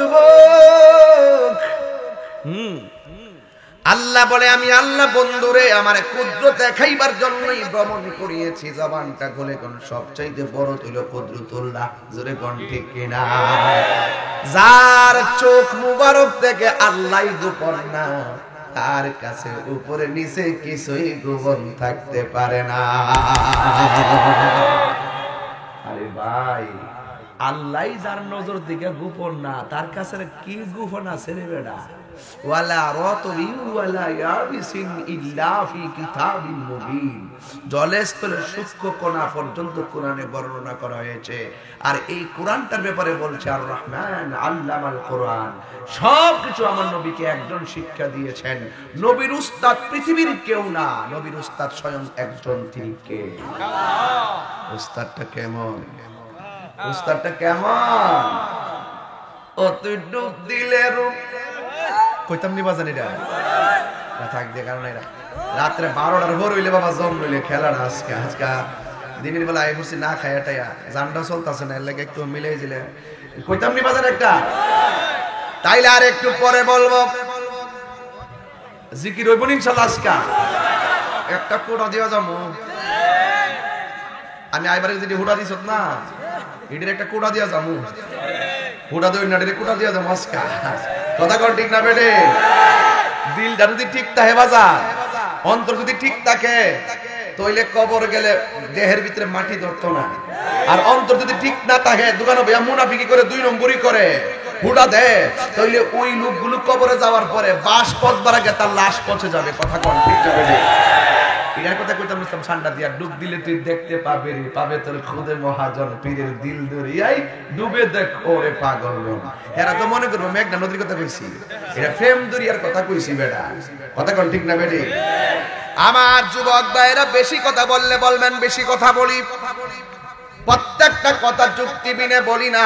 আল্লাহ বলে আমি আল্লাহ বন্ধুরে আমার কুদরত দেখাইবার জন্যই ভ্রমণ করিয়েছি। জবানটা খুলে কোন সবচাইতে বড় তুইল কুদরতুল্লাহ, জোরে কোন ঠিক কিনা? যার চোখ মুবারক থেকে আল্লাহই গোপন না, তার কাছে উপরে নিচে কিছুই গোপন থাকতে পারে না। আরে ভাই, আল্লাহ যার নজর দিকে গোপন না, তার কাছে কি গোপন আছে রে বেটা? ওয়ালা রাতবি ওয়ালা ইয়াবিসিন ইল্লা ফি কিতাবিন মুবিন। জলস্থলে সূক্ষ্ম কণা পর্যন্ত কোরআনে বর্ণনা করা হয়েছে। আর এই কোরআনটার ব্যাপারে বলছে আর রহমান আল্লামাল কোরআন, সবকিছু আমার নবীকে একজন শিক্ষা দিয়েছেন। নবীর উস্তাদ পৃথিবীর কেউ না, নবীর উস্তাদ স্বয়ং একজন, তিনি কে? উস্তাদটা কেমন? উস্তাদটা কেমন? ও তুই ডুব দিলে রূপ কইতাম নি বাজান এটা না থাক দিয়ে কারণ এরা রাত্রে 12টার ভোর হইলে বাবা জম লইলে খেলার আজকে দিনের বেলা আই বসে না খায় এটাইয়া জানটা চলতেছে না এর লাগে একটু মিলাই দিলে কইতাম নি বাজার একটা তাইলে আর একটু পরে বলবো জিকির হইব ইনশাআল্লাহ আজকে একটা কোটা দিয়া যাবো আমি আইবারে যদি হুড়া দিছত না এটার একটা কোটা দিয়া যাবো হুড়া দই না এটার কোটা দিয়া যাবো আজকে কথা কর ঠিক না বেটে দিলটা যদি ঠিক থাকে বাজার অন্তর যদি ঠিক থাকে তইলে কবর গেলে দেহের ভিতরে মাটি ধরতো না আর অন্তর যদি ঠিক না থাকে দোকানে ভাইয়া মুনাফিকি করে 2 নম্বরই করে হুড়া দেয় তাইলে ওই লোকগুলো কবরে যাওয়ার পরে বাস পচবার আগে তার লাশ পচে যাবে কথা কোন ঠিক যাবে এর কথা কইতাম ইসলাম ঠান্ডা দিয়া ডুব দিলে তুই দেখতে পাবে রে পাবে তোর খুদে মহাজন পীরের দিল দরিয়াই ডুবে দেখ ওরে পাগল এরা তো মনে করবে মেঘনা নদীর কথা কইছি এটা প্রেম দরিয়ার কথা কইছি বেটা কথা কোন ঠিক না বেটি আমার যুবক ভাইরা বেশি কথা বললে বলবেন বেশি কথা বলি প্রত্যেকটা কথা যুক্তি বিনে বলি না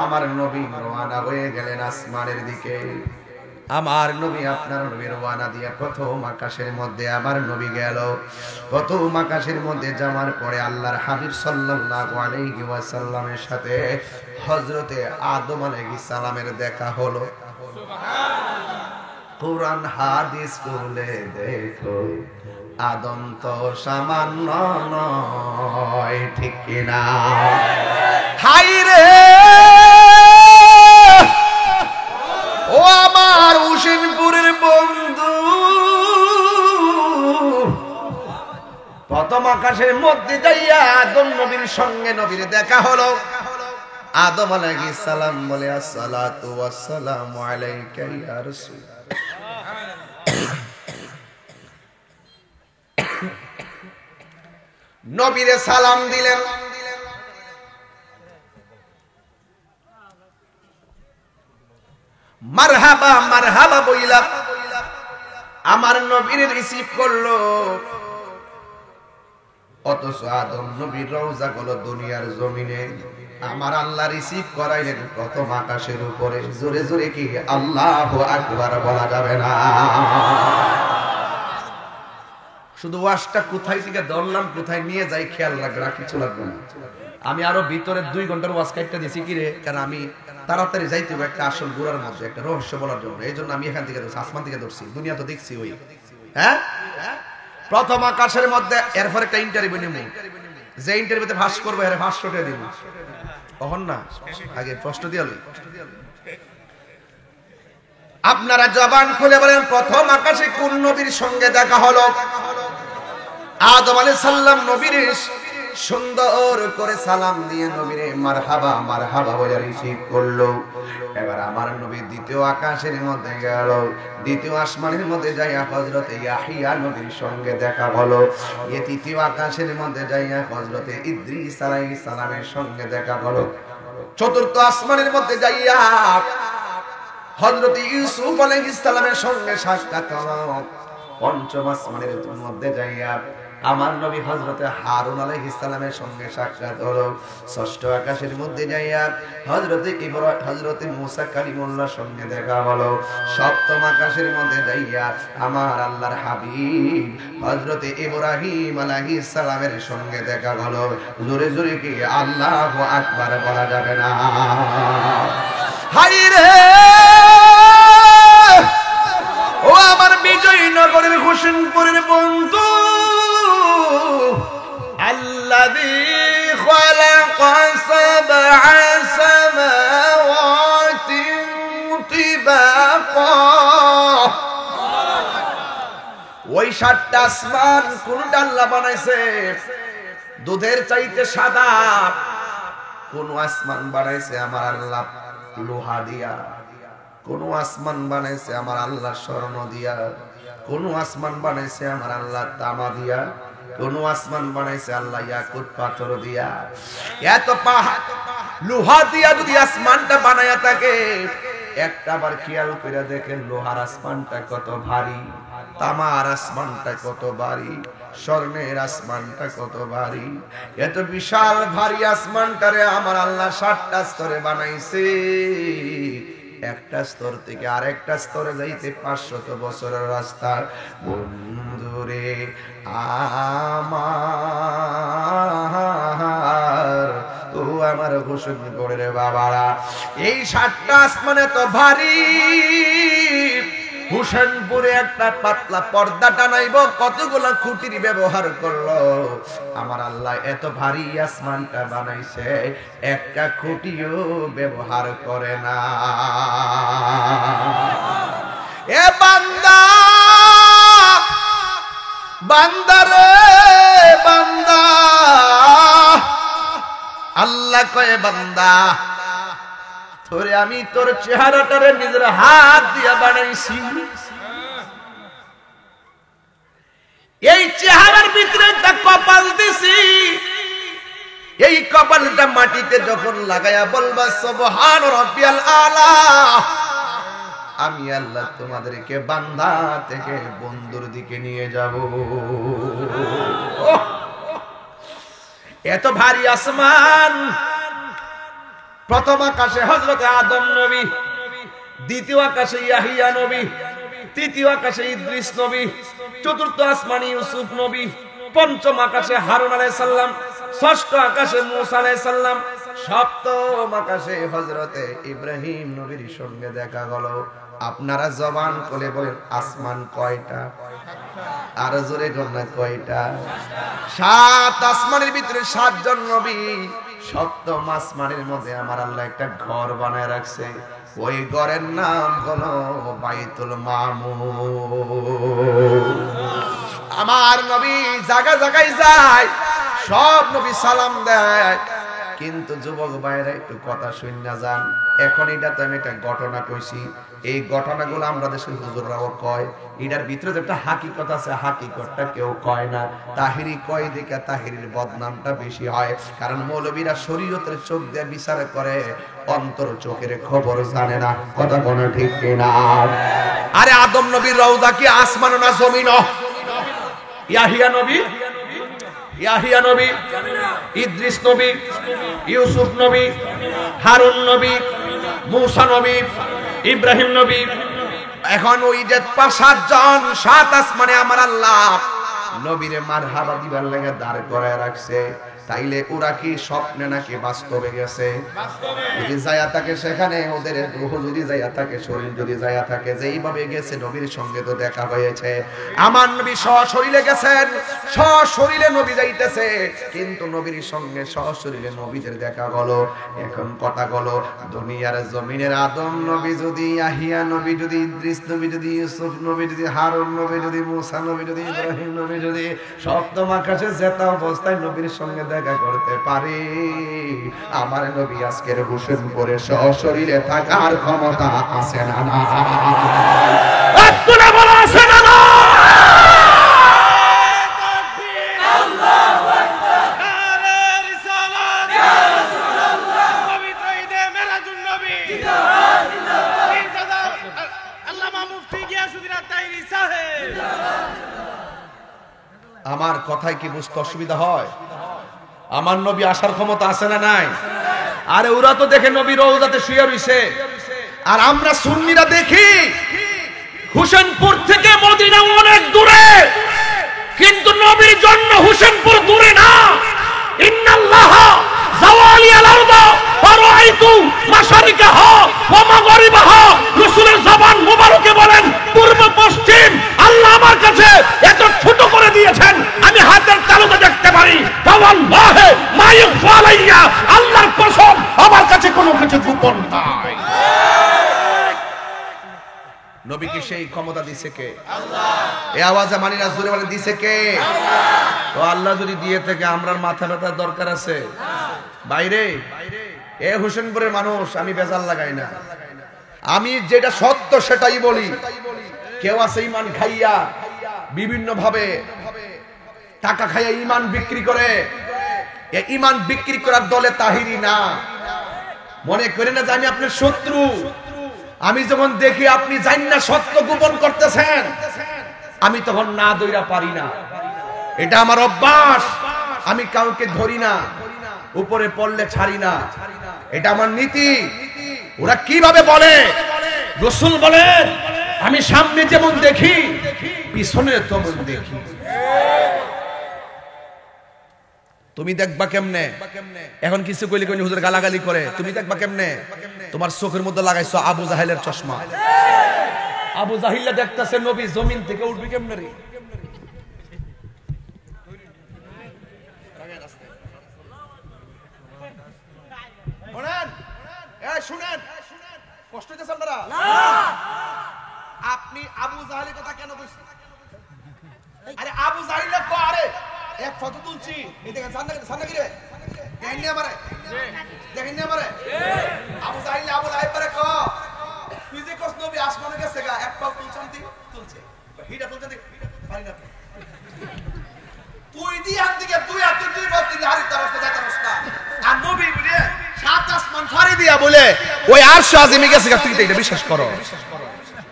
আমার নবী রওনা হয়ে গেলেন আসমানের দিকে আমার নবী আপনার নবী রওনা দিয়ে প্রথম আকাশের মধ্যে আমার নবী গেল প্রথম আকাশের মধ্যে যাওয়ার পরে আল্লাহর হাবিব সাল্লাল্লাহু আলাইহি ওয়াসাল্লামের সাথে হযরতে আদম আলাইহিস সালামের দেখা হলো সুবহানাল্লাহ কুরআন হাদিস খুলে দেখো আদম তো সামান্য নয় ঠিক কিনা হাই রে ও আমার হোসেনপুরের বন্ধু প্রথম আকাশের মধ্যে যাইয়া আদম নবীর সঙ্গে নবীর দেখা হলো আদম আলাইহিস সালাম বলে আসসালাতু ওয়াসসালামু আলাইকা ইয়া রাসূল নবীরে সালাম দিলেন মারহাবা মারহাবা বইলা আমার নবীর রিসিভ করলো অথচ আদম নবীর রওজা গুলো দুনিয়ার জমিনে আমার আল্লাহ রিসিভ করাইলেন প্রথম আকাশের উপরে জোরে জোরে কি আল্লাহু আকবার বলা যাবে না শুধু ওয়াজটা কোথায় থেকে ধরলাম কোথায় নিয়ে যাই খেয়াল রাখবে না কিছু লাগবে না আমি আরো ভিতরে 2 ঘন্টার ওয়াজ কাটটা দিছি কি রে কারণ আমি তাড়াতাড়ি যাইতে হবে একটা আসল গুড়ার মধ্যে একটা রহস্য বলার জন্য এইজন্য আমি এখান থেকে ধরছি আসমান থেকে ধরছি দুনিয়া তো দেখছি ওই হ্যাঁ প্রথম আকাশের মধ্যে এরপর একটা ইন্টারভিউ নেব যে ইন্টারভিউতে পাস করবে এর 500 টাকা দিব কখন না আগে প্রশ্ন দিয়া লই আপনারা জবান খুলে বলেন প্রথম আকাশে কোন নবীর সঙ্গে দেখা হলো আদম আলাইহিস সালাম নবীর সুন্দর করে সালাম দিয়ে নবীরে মারহাবা মারহাবা বলে রিসিভ করলো এবার আমার নবী দ্বিতীয় আকাশের মধ্যে গেল দ্বিতীয় আসমানের মধ্যে যাইয়া হযরতে ইয়াহিয়া নবীর সঙ্গে দেখা হলো এই তৃতীয় আকাশের মধ্যে যাইয়া হযরতে ইদ্রিস আলাইহিস সালামের সঙ্গে দেখা হলো চতুর্থ আসমানের মধ্যে যাইয়া হযরতে ইউসুফ আলাইহিস সালামের সঙ্গে সাক্ষাৎ হলো পঞ্চম আসমানের মধ্যে যাইয়া আমার নবী হযরতে হারুন আলাইহিস সালামের সঙ্গে সাক্ষাৎ হলো ষষ্ঠ আকাশের মধ্যে যাইয়া হযরতে ইব্রাহিম হযরতে মুসা কালিমুল্লাহর সঙ্গে দেখা হলো সপ্তম আকাশের মধ্যে যাইয়া আমার আল্লাহর হাবিব হযরতে ইব্রাহিম আলাইহিস সালামের সঙ্গে দেখা হলো জোরে জোরে কি আল্লাহু আকবার বলা যাবে না হাই রে ও আমার বিজয়নগরের হোসেনপুরের বন্ধু الذي خلق سبع سماوات طباقا ওই 7টা আসমান কোনটা আল্লাহ বানাইছে দুধের চাইতে সাদা কোন আসমান বানাইছে আমার আল্লাহ লোহা দিয়া কোন আসমান বানাইছে আমার আল্লাহ স্বর্ণ দিয়া কোন আসমান বানাইছে আমার আল্লাহ তামা দিয়া কোন আসমান বানাইছে আল্লাহ ইয়াকুত পাথর দিয়া এত পাহাড় লোহা দিয়া যদি আসমানটা বানায়া থাকে একটা বার খেয়াল করে দেখেন লোহার আসমানটা কত ভারী তামার আসমানটা কত ভারী স্বর্ণের আসমানটা কত ভারী, এত বিশাল ভারী আসমানটারে আমার আল্লাহ 7টা স্তরে বানাইছে। একটা স্তর থেকে আরেকটা স্তরে যাইতে 500 বছরের রাস্তা। বন্ধুরে আমার, ও আমার হোসেনপুরের বাবারা, এই 7টা আসমানে তো ভারী, হোসেনপুরে একটা পাতলা পর্দা টানাইব কতগুলা খুঁটির ব্যবহার করলো আমার আল্লাহ। এত ভারী আসমানটা বানাইছে, একটা খুঁটিও ব্যবহার করে না। এ বান্দা, বান্দারে বান্দা, আল্লাহ কয়ে বান্দা তোরে আমি তোর চেহারাটারে নিজের হাত দিয়া বানাইছি। এই চেহারার ভিতরে একটা কপাল দিছি, এই কপালটা মাটিতে যখন লাগায়া বলবা সুবহান রাব্বিয়াল আলা, আমি আল্লাহ তোমাদেরকে বান্দা থেকে বন্ধুর দিকে নিয়ে যাব। এত ভারী আসমান। প্রথম আকাশে হযরত আদম নবী, দ্বিতীয় আকাশে ইয়াহিয়া নবী, তৃতীয় আকাশে ইদ্রিস নবী, চতুর্থ আসমানে ইউসুফ নবী, পঞ্চম আকাশে হারুন আলাইহিস সালাম, ষষ্ঠ আকাশে মূসা আলাইহিস সালাম, সপ্তম আকাশে হযরতে ইব্রাহিম নবীর সঙ্গে দেখা হলো। আপনারা জবান খুলে বলেন আসমান কয়টা? আর জোরে গণনা কয়টা? 7 আসমানের ভিতরে 7 জন নবী। সপ্তম আসমানের মধ্যে আমার আল্লাহ একটা ঘর বানায় রাখছে, ওই ঘরের নাম হলো বাইতুল মামুর। আমার নবী জায়গা জায়গায় যায়, সব নবী সালাম দেয়, কিন্তু যুবক ভাইরা একটু কথা শুনে যান। এখন এটা তো আমি একটা ঘটনা কইছি, এই ঘটনাগুলো আমরা দেশের হুজুররাও কয়, এটার ভিতরে যে একটা হাকিকত আছে, হাকিকতটা কেউ কয় না। তাহিরি কয় দেখে তাহিরির বদনামটা বেশি হয়, কারণ মৌলবীরা শরীয়তের চোখ দিয়ে বিচার করে, অন্তর চোখের খবর জানে না। কথা কোনো ঠিক কিনা? আরে আদম নবীর রওজা কি আসমান না জমিন? ইয়াহিয়া নবী, ইয়াহিয়া নবী, ইদ্রিস নবী, ইউসুফ নবী, হারুন নবী, মূসা নবী, ইব্রাহিম নবী। এখন ওই যে 7 জন 7 আসমানে আমার আল্লাহ নবীরে মারহাবা দিবার লাগা দাঁড় করায় রাখছে। তাইলে ওরা কি স্বপ্নে নাকি বাস্তবে গেছে? যদি যায়া থাকে সেখানে, ওদের রূহ যদি যায়া থাকে, শরীর যদি যায়া থাকে, যেইভাবে গেছে নবীর সঙ্গে তো দেখা হয়েছে। আমার নবী সশরীরে গেছেন, সশরীরে নবী যাইতেছে, কিন্তু নবীর সঙ্গে সশরীরে নবীদের দেখা হলো। এখন কথা হলো, দুনিয়ার জমিনের আদম নবী যদি, ইয়াহিয়া নবী যদি, ইদ্রিস নবী যদি, ইউসুফ নবী যদি, হারুন নবী যদি, মূসা নবী যদি, ইব্রাহিম নবী যদি সপ্তম আকাশে যেতা অবস্থায় নবীর সঙ্গে দেখা করতে পারে, আমার নবী আজকের হোসেনপুরে সশরীরে থাকার ক্ষমতা আছে না? না আছে না? না আমার কথায় কি বুঝতে অসুবিধা হয়? আমার নবী আসার ক্ষমতা আছে না নাই? আরে ওরা তো দেখে নবী রওজাতে শুয়ে রইছে, আর আমরা সুন্নিরা দেখি হোসেনপুর থেকে মদিনা অনেক দূরে, কিন্তু নবীর জন্য হোসেনপুর দূরে না। ইন্নাল্লাহ জাওয়ালি আল-আরদ ফারাআইতু মাশারিকাহা ওয়া মাগরিবাহা। রাসূলের জবান মুবারকে বলেন, পূর্ব পশ্চিম আল্লাহ আমার কাছে এত ছোট করে দিয়েছেন, আমি হাতের তালুতে দেখতে পারি। ওয়াল্লাহি মা ইখফা আলাইয়া, আল্লাহর কসম আমার কাছে কোনো কিছু গোপন নাই। নবীকে সেই ক্ষমতা দিয়েছে কে? আল্লাহ। এই আওয়াজে মানি না, জোরে বলেন দিয়েছে কে? আল্লাহ। তো আল্লাহ যদি দিয়ে থাকে আমরার মাথা ব্যথার দরকার আছে? বাইরে এ হোসেনপুরের মানুষ, আমি বেজাল লাগাই না, আমি যেটা সত্য সেটাই বলি। কেউ আছে ঈমান খাইয়া বিভিন্ন ভাবে টাকা খাইয়া ঈমান বিক্রি করে, এই ঈমান বিক্রি করার দলে তাহিরি না। মনে করেন না যে আমি আপনার শত্রু। আমি যখন দেখি আপনি জানেন না সত্য গোপন করতেছেন, আমি তখন না দইরা পারি না। এটা আমার অভ্যাস, আমি কাউকে ধরি না, উপরে পড়লে ছাড়ি না, এটা আমার নীতি। ওরা কিভাবে বলে? রাসূল বলেন আমি সামনে যেমন দেখি পিছনে তেমন দেখি। তুমি দেখবা কেমনে? এখন কিছু কইলে কইনি হুজুর গালাগালি করে, তুমি দেখবা কেমনে? তোমার চোখের মধ্যে লাগাইছো আবু জাহেলের চশমা। আবু জাহিল্লা দেখতেছে নবী জমিন থেকে উঠবে কেমনে রে? শুনেন, কষ্ট হইতেছে আপনারা? আপনি আবু জাহেলের কথা কেন কইছেন? আরে আবু জাহিল আরে এক ফটো তুলছি, এই দেখেন সামনে কি রে? দেখেন না আমারে, দেখেন না আমারে। আবু জাহিল আবু লাইফ করে কো তুই যে কস নবী আসমানে গেছে গা, এক পাও তুলছে হিডা তুলতে দেখ পারি না। তুই দি হাত দিকে তুই হাত তুই বাপ দিলে হারি তারস্তা যাইতা রাস্তা, আর নবী বলে সাত আসমান ফাড়ি দিয়া বলে ওই আরশ আজিমে গেছে গা, তুই এটা বিশ্বাস করো?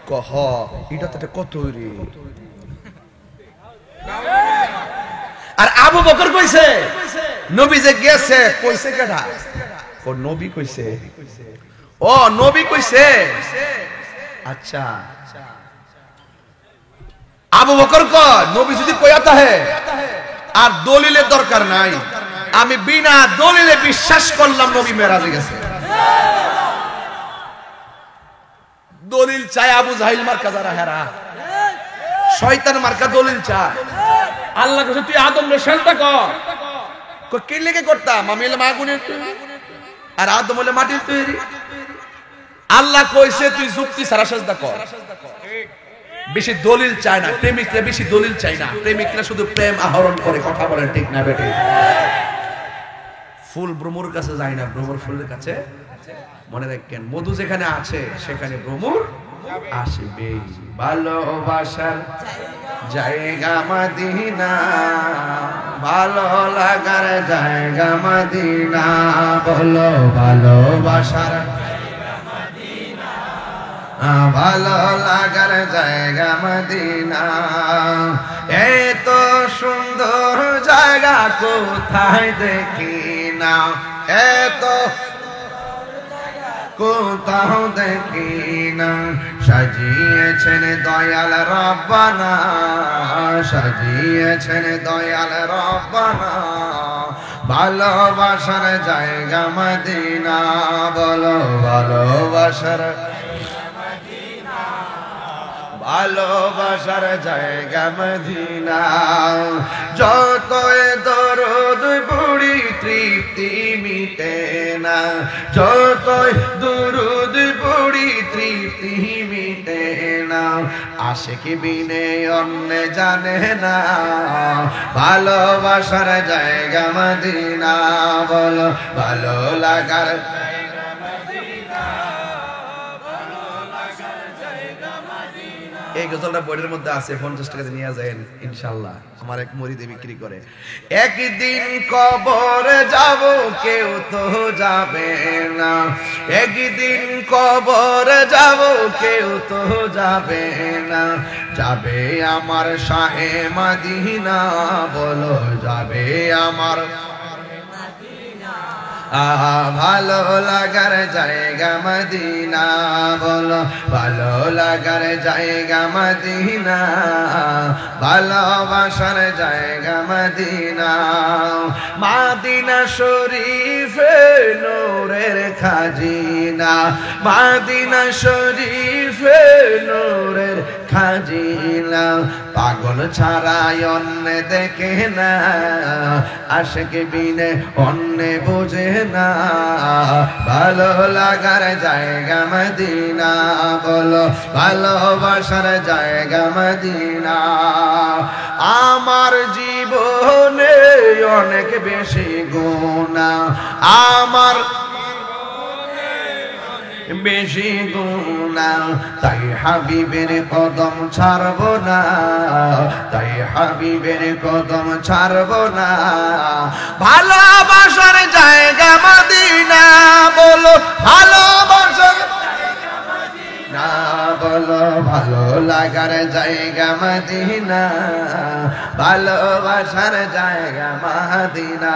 কহ এটা তো কত রে। আর আবু বকর কইছে নবী যে গেছে, কইছে কেডা? ও নবী কইছে। ও নবী কইছে, আচ্ছা। আবু বকর কয় নবী যদি কইয়া তাহে আর দলিলের দরকার নাই, আমি বিনা দলিলে বিশ্বাস করলাম নবী মেরাজে গেছে। দলিল চায় আবু জাহিল মার্কা যারা হেরা, শয়তান মার্কা দলিল চায়। আল্লাহ কইছে তুই আদম রে শান্ত কর, কই কি লেগে করতাম? আমি হলে মাগুনের আর আদম হলে মাটির তৈরি। আল্লাহ কইছে তুই যুক্তি ছাড়া সাজদা কর। বেশি দলিল চায় না প্রেমিকরা, বেশি দলিল চায় না প্রেমিকরা, শুধু প্রেম আহরণ করে। কথা বলেন ঠিক না বেঠিক? ফুল ভ্রমর কাছে যায় না, ভ্রমর ফুলের কাছে। মনে রাখেন মধু যেখানে আছে সেখানে ভ্রমর আসবে। ভালোবাসার জায়গা মদিনা, ভালো লাগার জায়গা মদিনা, বলো ভালোবাসার ভালো লাগার জায়গা মদিনা। এত সুন্দর জায়গা কোথায় দেখি না, এত কোথাও দেখি না। সাজিয়েছেন দয়াল রব্বানা, সাজিয়েছেন দয়াল রব্বানা, ভালোবাসার জায়গা মদিনা, বলো ভালোবাসার ভালোবাসার জায়গা মদিনা। যতই দরদ পড়ি তৃপ্তি মিটে না, যতই দরদ পড়ি তৃপ্তি মিটে না। আশিক বিনে অন্য জানে না, ভালোবাসার জায়গা মদিনা, বলো ভালো লাগার। এই গজলটা বইয়ের মধ্যে আছে, 50 টাকা নিয়ে যাবেন ইনশাআল্লাহ। আমার এক মুরিদে বিক্রি করে। একদিন কবরে যাব কেউ তো যাবে না, একদিন কবরে যাব কেউ তো যাবে না। যাবে আমার শাহে মদিনা, বলো যাবে আমার ভালো লাগার জায়গা মদিনা, বলো ভালো লাগার জায়গা মদিনা, ভালোবাসার জায়গা মদিনা। মদিনা শরীফে নূরের খাজিনা, মদিনা শরীফে নূরের খাজিনা। পাগল ছাড়া অন্য দেখে না, আশিক বিনে অন্য বোঝে না, ভালো লাগার জায়গা মদিনা, বলো ভালোবাসার জায়গা মদিনা। আমার জীবনে অনেক বেশি গুনাহ, আমার বেশি গুনাহ, তাই হাবিবের কদম ছাড়ব না, তাই হাবিবের কদম ছাড়ব না। ভালোবাসার জায়গা মদিনা, বলো ভালোবাসার না, বলো ভালো লাগা দয়ার জায়গা মদিনা, ভালোবাসার জায়গা মদিনা।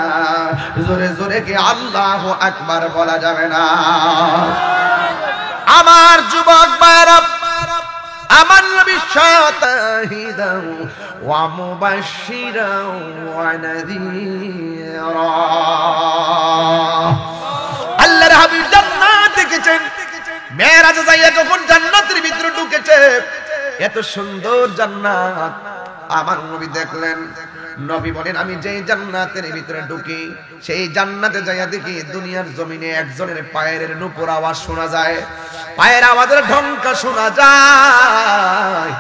জোরে জোরে কি আল্লাহু আকবার বলা যাবে না? আমার যুবক ভাইরা, আমার নবী শাহিদাও ওয়া মুবাশশিরাও ওয়া নাযীরা। আল্লাহর হাবিব জান্নাত দেখেছেন, মেরাজে যাইয়া যখন জান্নাতের ভিতরে ঢুকেছে, এত সুন্দর জান্নাত আমার নবী দেখলেন। নবী বলেন, আমি যেই জান্নাতের ভিতরে ঢুকি, সেই জান্নাতে যাইয়া দেখি দুনিয়ার জমিনে একজনের পায়ের নুপুর আওয়াজ শোনা যায়, পায়ের আওয়াজের ঢঙ্কা শোনা যায়।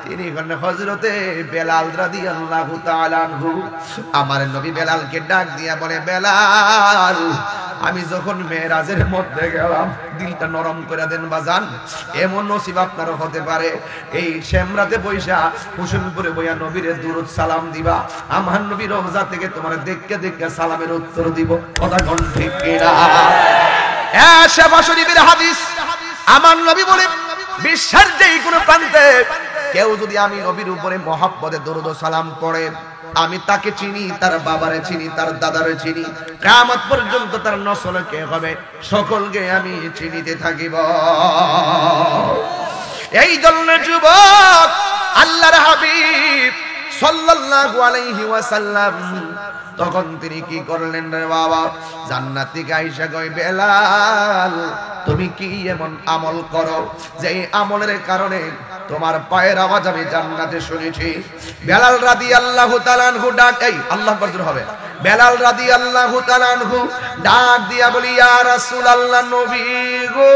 তিনি হযরতে বেলাল রাদিয়াল্লাহু তাআলা আনহু। আমার নবী বেলালকে ডাক দিয়া বলে, বেলাল, আমি যখন মেরাজের মধ্যে গেলাম, দিলটা নরম করে দেন বাজান। এমন নসিব আপনার হতে পারে, এই শ্যামরাতে বৈশা হোসেনপুরে বইয়া নবীরে দুরূদ সালাম দিবা, আমার নবী রওজা থেকে তোমার দেখকে দেখকে সালামের উত্তর দিব। কথা কোন ঠিক কিনা? শাফা শরীফের হাদিস। আমার নবী বলে, বিশ্বের যেই কোনো প্রান্তে কেউ যদি আমি নবীর উপরে মহব্বতে দরুদ ও সালাম পড়ে, আমি তাকে চিনি, তার বাবারে চিনি, তার দাদারে চিনি, কিয়ামত পর্যন্ত তার নসল কে হবে সকলকে আমি চিনিতে থাকিব। এই জন্য যুবক, আল্লাহর হাবিব সাল্লাল্লাহু আলাইহি ওয়াসাল্লাম তখন তিনি কি করলেন রে বাবা? জান্নাত থেকে আয়েশা কই, বেলাল, তুমি কি এমন আমল করো যে আমলের কারণে তোমার পায়ের আওয়াজ আমি জান্নাতে শুনেছি? বেলাল রাদিয়াল্লাহু তাআলা আনহু ডাক, এই আল্লাহু আকবার হবে। বেলাল রাদিয়াল্লাহু তাআলা আনহু ডাক দিয়া বলি, ইয়া রাসূলুল্লাহ, নবী গো,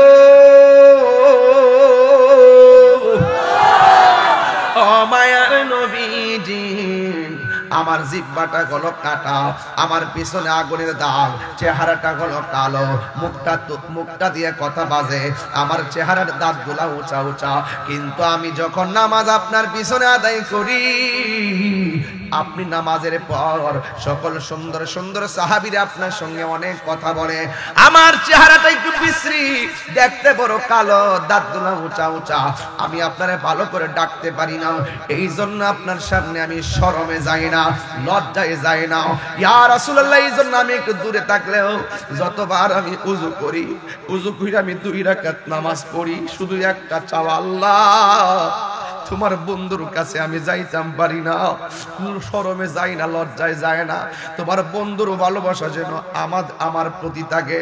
ও মায়ার নবীজি, আমার জিহ্বাটা হলো কাটা, আমার পিছনে আগুনের দাগ, চেহারাটা হলো কালো, মুখটা দিয়ে কথা বাজে, আমার চেহারার দাঁতগুলা উঁচা উঁচা, কিন্তু আমি যখন নামাজ আপনার পিছনে আদায় করি, আপনি নামাজের পর সকল সুন্দর সুন্দর সাহাবীরা আপনার সঙ্গে অনেক কথা বলে, আমার চেহারাটা একটু বিশ্রী, দেখতে বড় কালো, দাঁতগুলা উঁচা উঁচা, আমি আপনারে ভালো করে ডাকতে পারি না, এই জন্য আপনার সামনে আমি শরমে যাই না, লজ্জায় যাই না। ইয়া রাসূলুল্লাহ, এই জন্য আমি একটু দূরে থাকলেও যতবার আমি উযু করি, উযু করে আমি 2 রাকাত নামাজ পড়ি, শুধু একটা চাওয়া, আল্লাহ তোমার বন্ধুর কাছে আমি যাইতাম পারি না, শরমে যাই না, লজ্জায় যায় না, তোমার বন্ধুর ভালোবাসা যেন আমার প্রতি থাকে।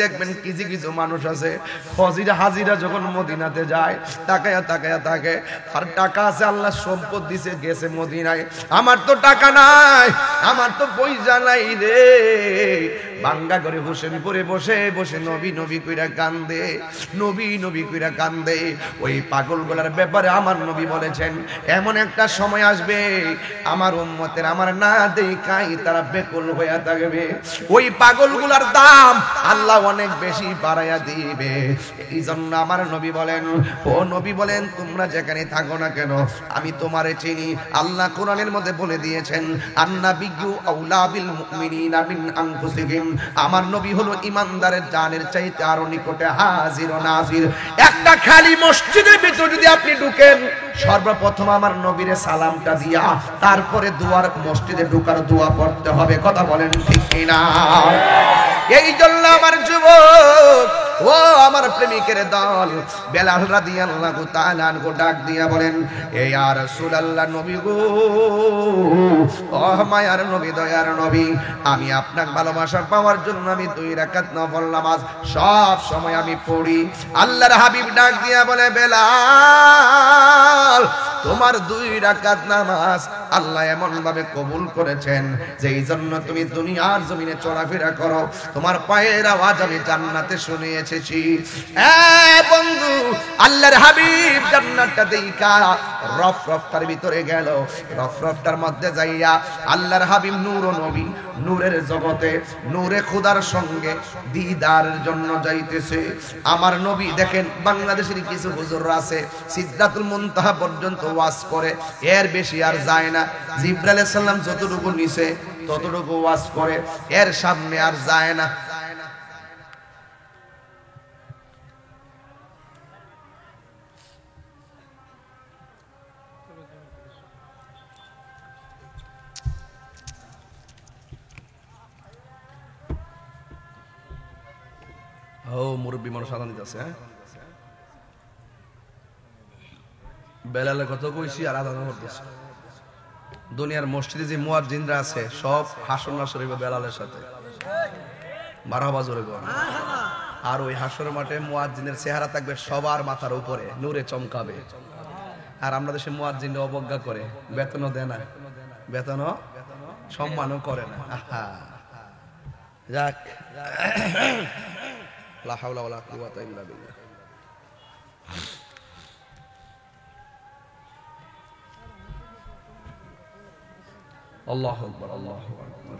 দেখবেন কিছু কিছু মানুষ আছে, হাজিরা যখন মদিনাতে যায়, তাকায়া তাকায়া থাকে, আর টাকা আছে, আল্লাহ সম্পদ দিছে, গেছে মদিনায়, আমার তো টাকা নাই, আমার তো পয়সা নাই রে, বাঙ্গা করে হোসেনপুরে বসে বসে নবী নবী কইরা কান্দে, নবী নবী কইরা কান্দে। ওই পাগলগুলার ব্যাপারে আমার নবী বলেছেন, এমন একটা সময় আসবে আমার উম্মতের আমার না দেখাই তারা বেকুল হইয়া থাকবে, ওই পাগলগুলার দাম আল্লাহ অনেক বেশি বাড়াইয়া দিবে। এই জন্য আমার নবী বলেন, ও নবী বলেন, তোমরা যেখানে থাকো না কেন আমি তোমারে চিনি। আল্লাহ কোরআনের মধ্যে বলে দিয়েছেন, আন্নাবিয়্যু আউলা বিল মুমিনিনা মিন আনফুসিহিম, আমার নবী হলো ইমানদারের জানের চাইতে আরো নিকটে হাজির ও নাজির। একটা খালি মসজিদের ভিতর যদি আপনি ঢুকেন, সর্বপ্রথম আমার নবীরে সালামটা দিয়া তারপরে দুয়ার মসজিদে ঢোকার দোয়া পড়তে হবে। কথা বলেন ঠিক কিনা? এই জন্য আমার যুবক, ও আমার প্রেমিকের দল, বেলাল রাদিয়াল্লাহু তাআলা আনহু ডাক দিয়া বলেন, এ ইয়া রাসূলুল্লাহ, নবী গো, ও মায়ার নবী, দয়ার নবী, আমি আপনাকে ভালোবাসা পাওয়ার জন্য আমি 2 রাকাত নফল নামাজ সব সময় আমি পড়ি। আল্লাহর হাবিব ডাক দিয়া বলে, বেলাল, তোমার 2 রাকাত নামাজ আল্লাহ এমন ভাবে কবুল করেছেন যে এই জন্য তুমি দুনিয়ার জমিনে চলাফেরা করো, তোমার পায়ের আওয়াজ আমি জান্নাতে শুনে এসেছি। বন্ধু, আল্লাহর হাবিব জান্নাতটা দেখা রফরফটার ভিতরে গেল, রফরফটার মধ্যে যাইয়া আল্লাহর হাবিব নূর ও নবী, নূরের জগতে নূরে খোদার সঙ্গে দিদারের জন্য যাইতেছে। আমার নবী দেখেন, বাংলাদেশের কিছু হুজুররা আছে সিদরাতুল মুনতাহা পর্যন্ত ওয়াজ করে, এর বেশি আর যায় না। জিবরাইল আলাইহিস সালাম যতটুকু নিছে ততটুকু ওয়াজ করে, এর সামনে আর যায় না। ও মুরব্বী মানুষ আদান দিতেছে। হ্যাঁ, বেলালে কত কইছি আর আদান করতেছে। দুনিয়ার মসজিদে যে মুয়াজ্জিনরা আছে সব হাসর নাসর হইবে বেলালের সাথে। মারহাবা জোরে বল। আর ওই হাসরের মাঠে মুয়াজ্জিনের চেহারা থাকবে সবার মাথার উপরে, নূরে চমকাবে। আর আমরা দেশে মুয়াজ্জিনরা অবজ্ঞা করে, বেতনও দেয় না, বেতনও সম্মানও করে না। আহা, যাক, লা হাওলা ওয়ালা কুওয়াতা ইল্লা বিল্লাহ। আল্লাহু আকবার, আল্লাহু আকবার।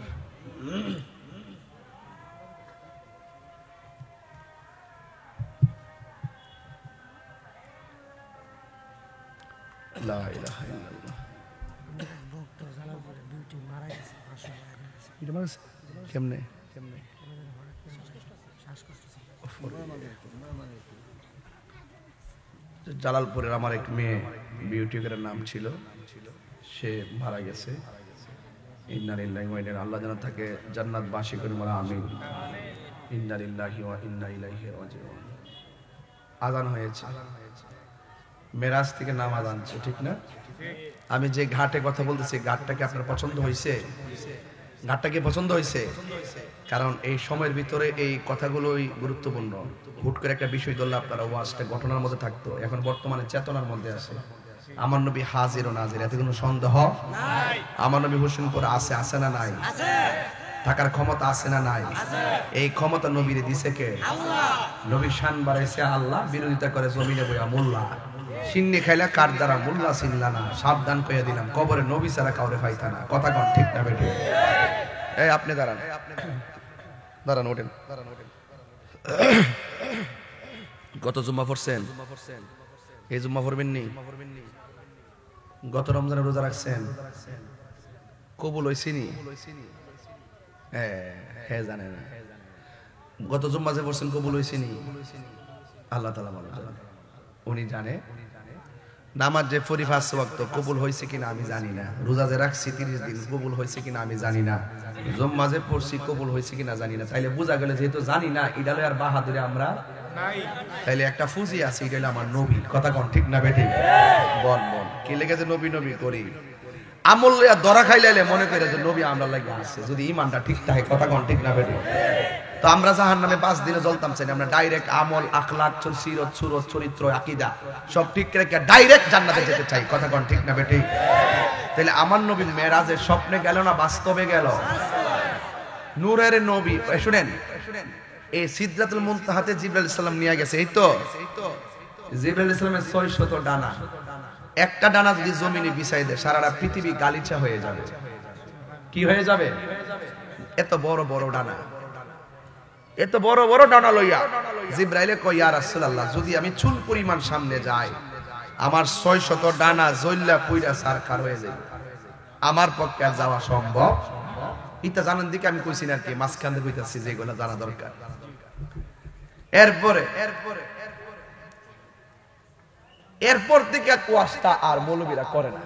লা ইলাহা ইল্লাল্লাহ। কেমনে জালালপুরের আমার এক মেয়ে বিউটিকের নাম ছিল, সে মারা গেছে। ইন্না লিল্লাহি ওয়া ইন্না, আল্লাহ যেন তাকে জান্নাত বাসী করে বলা আমিন। ইন্না লিল্লাহি ওয়া ইন্না ইলাইহি রাজিউন। আযান হয়েছে, মেরাজ থেকে নামাজ আনছে, ঠিক না? আমি যে ঘাটে কথা বলতেছি, ঘাটটাকে আপনার পছন্দ হয়েছে? ঘাটটাকে পছন্দ হয়েছে? কারণ এই সময়ের ভিতরে এই কথাগুলোই গুরুত্বপূর্ণ। হুট করে একটা বিষয় ধরলে আপনারা ওয়াজটা ঘটনার মধ্যে থাকতো, এখন বর্তমানে চেতনার মধ্যে আছে। আমার নবী হাজির ও নাজির, এতে কোনো সন্দেহ নাই। আমার নবী হোসেনপুর আছে, আছে না নাই? থাকার ক্ষমতা আছে না নাই? এই ক্ষমতা নবীরে দিছে কে? আল্লাহ। নবী শান বাড়াইছে আল্লাহ, বিরোধিতা করে জমিনে বইয়া মোল্লা। সিন্নি খাইলা কার দ্বারা মোল্লা চিনলা না, সাবধান কইয়া দিলাম কবরে নবী ছাড়া কাউরে পাইতা না। কথা কোন ঠিক না বেঠে? এই আপনি দাঁড়ান, দাঁড়ান, ওঠেন। গত জুম্মা পড়ছেন? এই জুম্মা পড়বেন নি? গত রমজানে রোজা রাখছেন? কবুল হইছে নি? হ্যাঁ, জানেন গত জুম্মা যে পড়ছেন কবুল হইছে নি? আল্লাহ তাআলা ভালো জানেন, উনি জানে। নামাজ যে পড়ি ৫ ওয়াক্ত কবুল হয়েছে কিনা আমি জানি না। রোজা যে রাখছি ৩০ দিন কবুল হয়েছে কিনা আমি জানি না। জুম্মা যে পড়ছি কবুল হয়েছে কিনা জানি না। তাইলে বোঝা গেল যেহেতু জানি না, এটা লয় আর বাহাদুরি আমরা নাই। তাইলে একটা ফুজি আছে, এটা হলো আমার নবী। কথা কোন ঠিক না বেঠি? বল বল, কি লেগে যে নবী নবী করি? আমল লইয়া ধরা খাইলে মনে করে যে নবী আমরা লাগে আছে, যদি ঈমানটা ঠিক থাকে। কথা কোন ঠিক না বেঠি? তো আমরা জাহান্নামে ৫ দিনে জ্বলতাম চাই না, আমরা ডাইরেক্ট আমল, আখলাক, সিরত, সুরত, চরিত্র, আকীদা সব ঠিক রেখে ডাইরেক্ট জান্নাতে যেতে চাই। কথা কোন ঠিক না বেঠি? তাহলে আমার নবী মেরাজের স্বপ্নে গেল না বাস্তবে গেল? নূরের নবী। শুনেন, এই সিদরাতুল মুনতাহাতে জিবরাইল আলাইহিস সালাম নিয়ে গেছে। এই তো জিবরাইল আলাইহিস সালামের ৬০০ ডানা, একটা ডানা যদি জমিনে বিছাই দেয় সারাটা পৃথিবী গালিচা হয়ে যাবে। কি হয়ে যাবে? এত বড় বড় ডানা, এত বড় বড় ডানা লইয়া জিবরাইলে কয়, ইয়া রাসূলুল্লাহ, যদি আমি চুল পরিমাণ সামনে যাই, আমার ৬০০ ডানা জ্বললা পুইরা সারখার হয়ে যায়, আমার পক্ষে আর যাওয়া সম্ভব? এটা জানেন দিকে আমি কইছি না কি, মাঝখান দিয়ে কইতাছি যেগুলো জানা দরকার। এরপর থেকে কোয়াশটা আর মৌলবীরা করে না।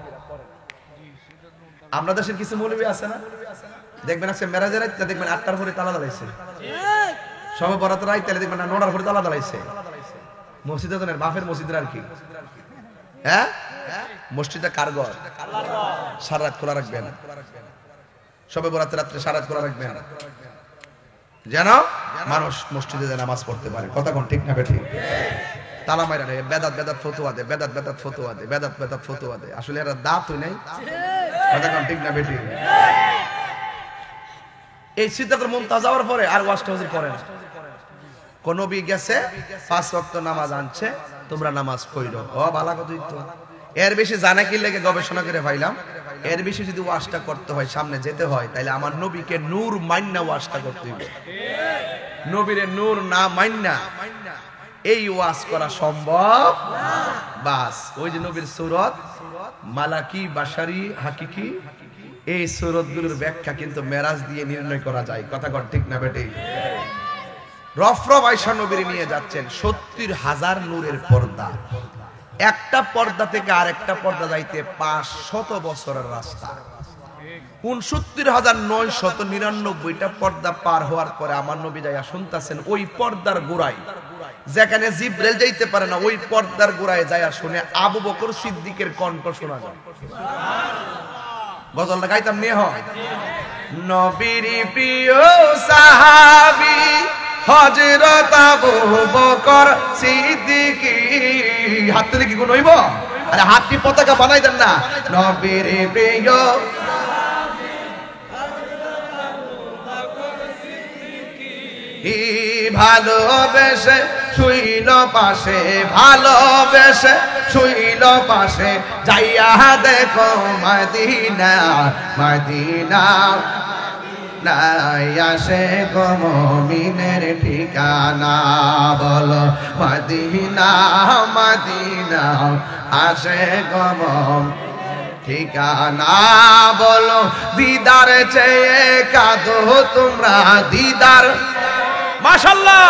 আমরা দেশের কিছু মৌলবী আছে না, দেখবেন আজকে মেরাজের রাইতে দেখবেন ৮টার পরে তালা দাঁড়াইছে, সবে বরাতের রাইতে দেখবেন না ৯টার পরে তালা দাঁড়াইছে। মসজিদে জানেন বাফের মসজিদের আর কি, হ্যাঁ মসজিদটা কার ঘর? সারা রাত খোলা রাখবেন, সবে বরাতের রাত্রে সারা রাত খোলা রাখবেন, যেন মানুষ মসজিদে যে নামাজ পড়তে পারে। কথা কোন ঠিক না বেঠি? তালা মাইরা রে বেদাত বেদাত ফতোয়া দে, বেদাত বেদাত ফতোয়া দে, বেদাত বেদাত ফতোয়া দে। আসলে এরা দাঁত হই নাই। কথা কোন ঠিক না বেঠি? এই সিদ্ধাতের মুনতাহা যাওয়ার পরে আর ওয়াজটা হুজুর পড়ে না। কোন নবী গেছে ৫ ওয়াক্ত নামাজ আনছে, তোমরা নামাজ পড়ো। ও ভালো কথাই তো। এর বেশি জানা কি লাগে গবেষণা করে পাইলাম, এর বেশি যদি ওয়াজটা করতে হয়, সামনে যেতে হয়, তাহলে আমার নবীকে নূর মান্না ওয়াজটা করতে হবে। নবীরে নূর না মান্না এই ওয়াজ করা সম্ভব না। বাস ওই যে নবীর সূরত মালাকি, বাশারি, হাকিকি, এই সূরতগুলোর ব্যাখ্যা কিন্তু মেরাজ দিয়ে নির্ণয় করা যায়। কথা কর ঠিক না বেটে? রফরফ আয়েশা নবীর নিয়ে যাচ্ছেন ৭০,০০০ নূরের পর্দা, একটা পর্দা থেকে আরেকটা পর্দা যাইতে ৫০০ বছরের রাস্তা। 69,999টা পর্দা পার হওয়ার পরে আমার নবী যাইয়া শুনতাছেন ওই পর্দার গোড়ায় যেখানে জিবরাইল যাইতে পারে না, ওই পর্দার গোড়ায় যাইয়া শুনে আবু বকর সিদ্দিকের কণ্ঠ শোনা যায়। গজলটা গাইতাম নিয়ে হয়। নবীর প্রিয় সাহাবী হযরত আবু বকর সিদ্দিক। হাত তুলে কি গুণ হইব? আরে হাতটি পতাকা বানাই দেন না। নবীর প্রিয় ভালোবেসে শুইল পাশে, ভালোবেসে শুইল পাশে, যাইয়া দেখো মদিনা মদিনা নাই আসে গো মুমিনের ঠিকানা। বলো মদিনা মদিনা আসে গো মুমিনের ঠিকানা। বলো দিদার চেয়ে কাঁদো তোমরা, দিদার মাশাআল্লাহ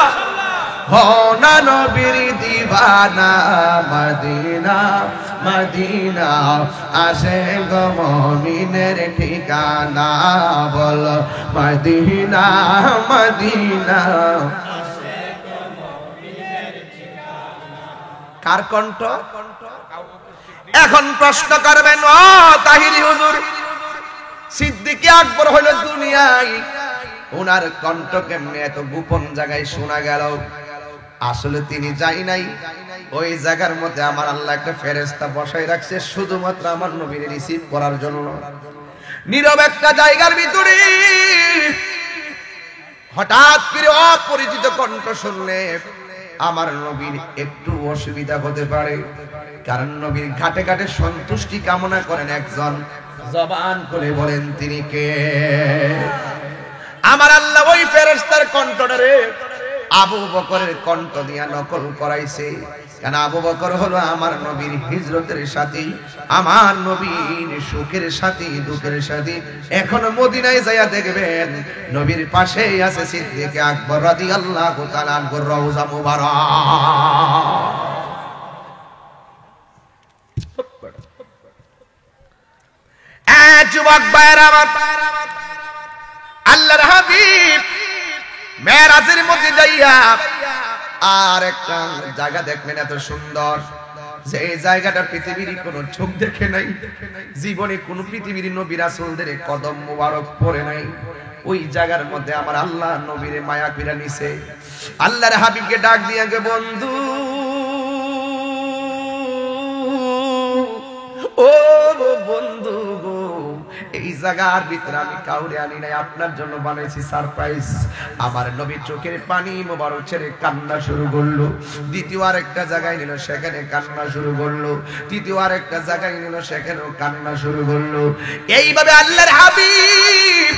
হো না নবীর দিবানা। মদিনা মদিনা আসে গো মুমিনের ঠিকানা। বলো মদিনা মদিনা আসে গো মুমিনের ঠিকানা। কার কণ্ঠ? এখন প্রশ্ন করবেন ও তাহিরি হুজুর, সিদ্দিক আকবর হলো দুনিয়ায়, ওনার কণ্ঠ কেমনে এত গোপন জায়গায় শোনা গেল? আসলে তিনি যাই নাই, ওই জায়গার মধ্যে আমার আল্লাহ একটা ফেরেশতা বসাই রাখছে শুধুমাত্র আমার নবীর রিসিভ করার জন্য। নীরব একটা জায়গার ভিতরে হঠাৎ করে অপরিচিত কণ্ঠ শুনলে আমার নবীর একটু অসুবিধা হতে পারে, কারণ নবীর ঘাটে ঘাটে সন্তুষ্টি কামনা করেন একজন। জবান করে বলেন তিনি কে? আমার আল্লাহ ওই ফেরেশতার কণ্ঠটারে আবু বকরের কণ্ঠ দিয়া নকল করাইছে। কারণ আবু বকর হলো আমার নবীর হিজরতের সাথী, আমার নবীর সুখের সাথী, দুঃখের সাথী। এখন মদিনায় যাইয়া দেখবেন নবীর পাশেই আছে সিদ্দিক আকবর রাদিয়াল্লাহু তাআলা আনহুর রওজা মুবারক। যুবক ভাইরা আমার, আল্লাহর হাবিব মেরাজের মধ্যে যাইয়া আর একটা জায়গা দেখলেন এত সুন্দর, যে এই জায়গাটা পৃথিবীর কোন চোখ দেখে নাই, জীবনে কোন পৃথিবীর নবী রাসূলদের কদম মোবারক পড়ে নাই। ওই জায়গার মধ্যে আমার আল্লাহ নবীরে মায়া কইরা নিছে। আল্লাহর হাবিবকে ডাক দিয়া গে, বন্ধু ও বন্ধু গো, এই জায়গার ভিতরে আমি কাউরে আনি নাই, আপনার জন্য বানাইছি সারপ্রাইজ। আমার নবী চোখের পানি মোবারক ছেড়ে কান্না শুরু করলো। দ্বিতীয় আরেকটা জায়গায় নিল, সেখানে কান্না শুরু করলো। তৃতীয় আরেকটা জায়গায় নিল, সেখানেও কান্না শুরু করলো। এইভাবে আল্লাহর হাবিব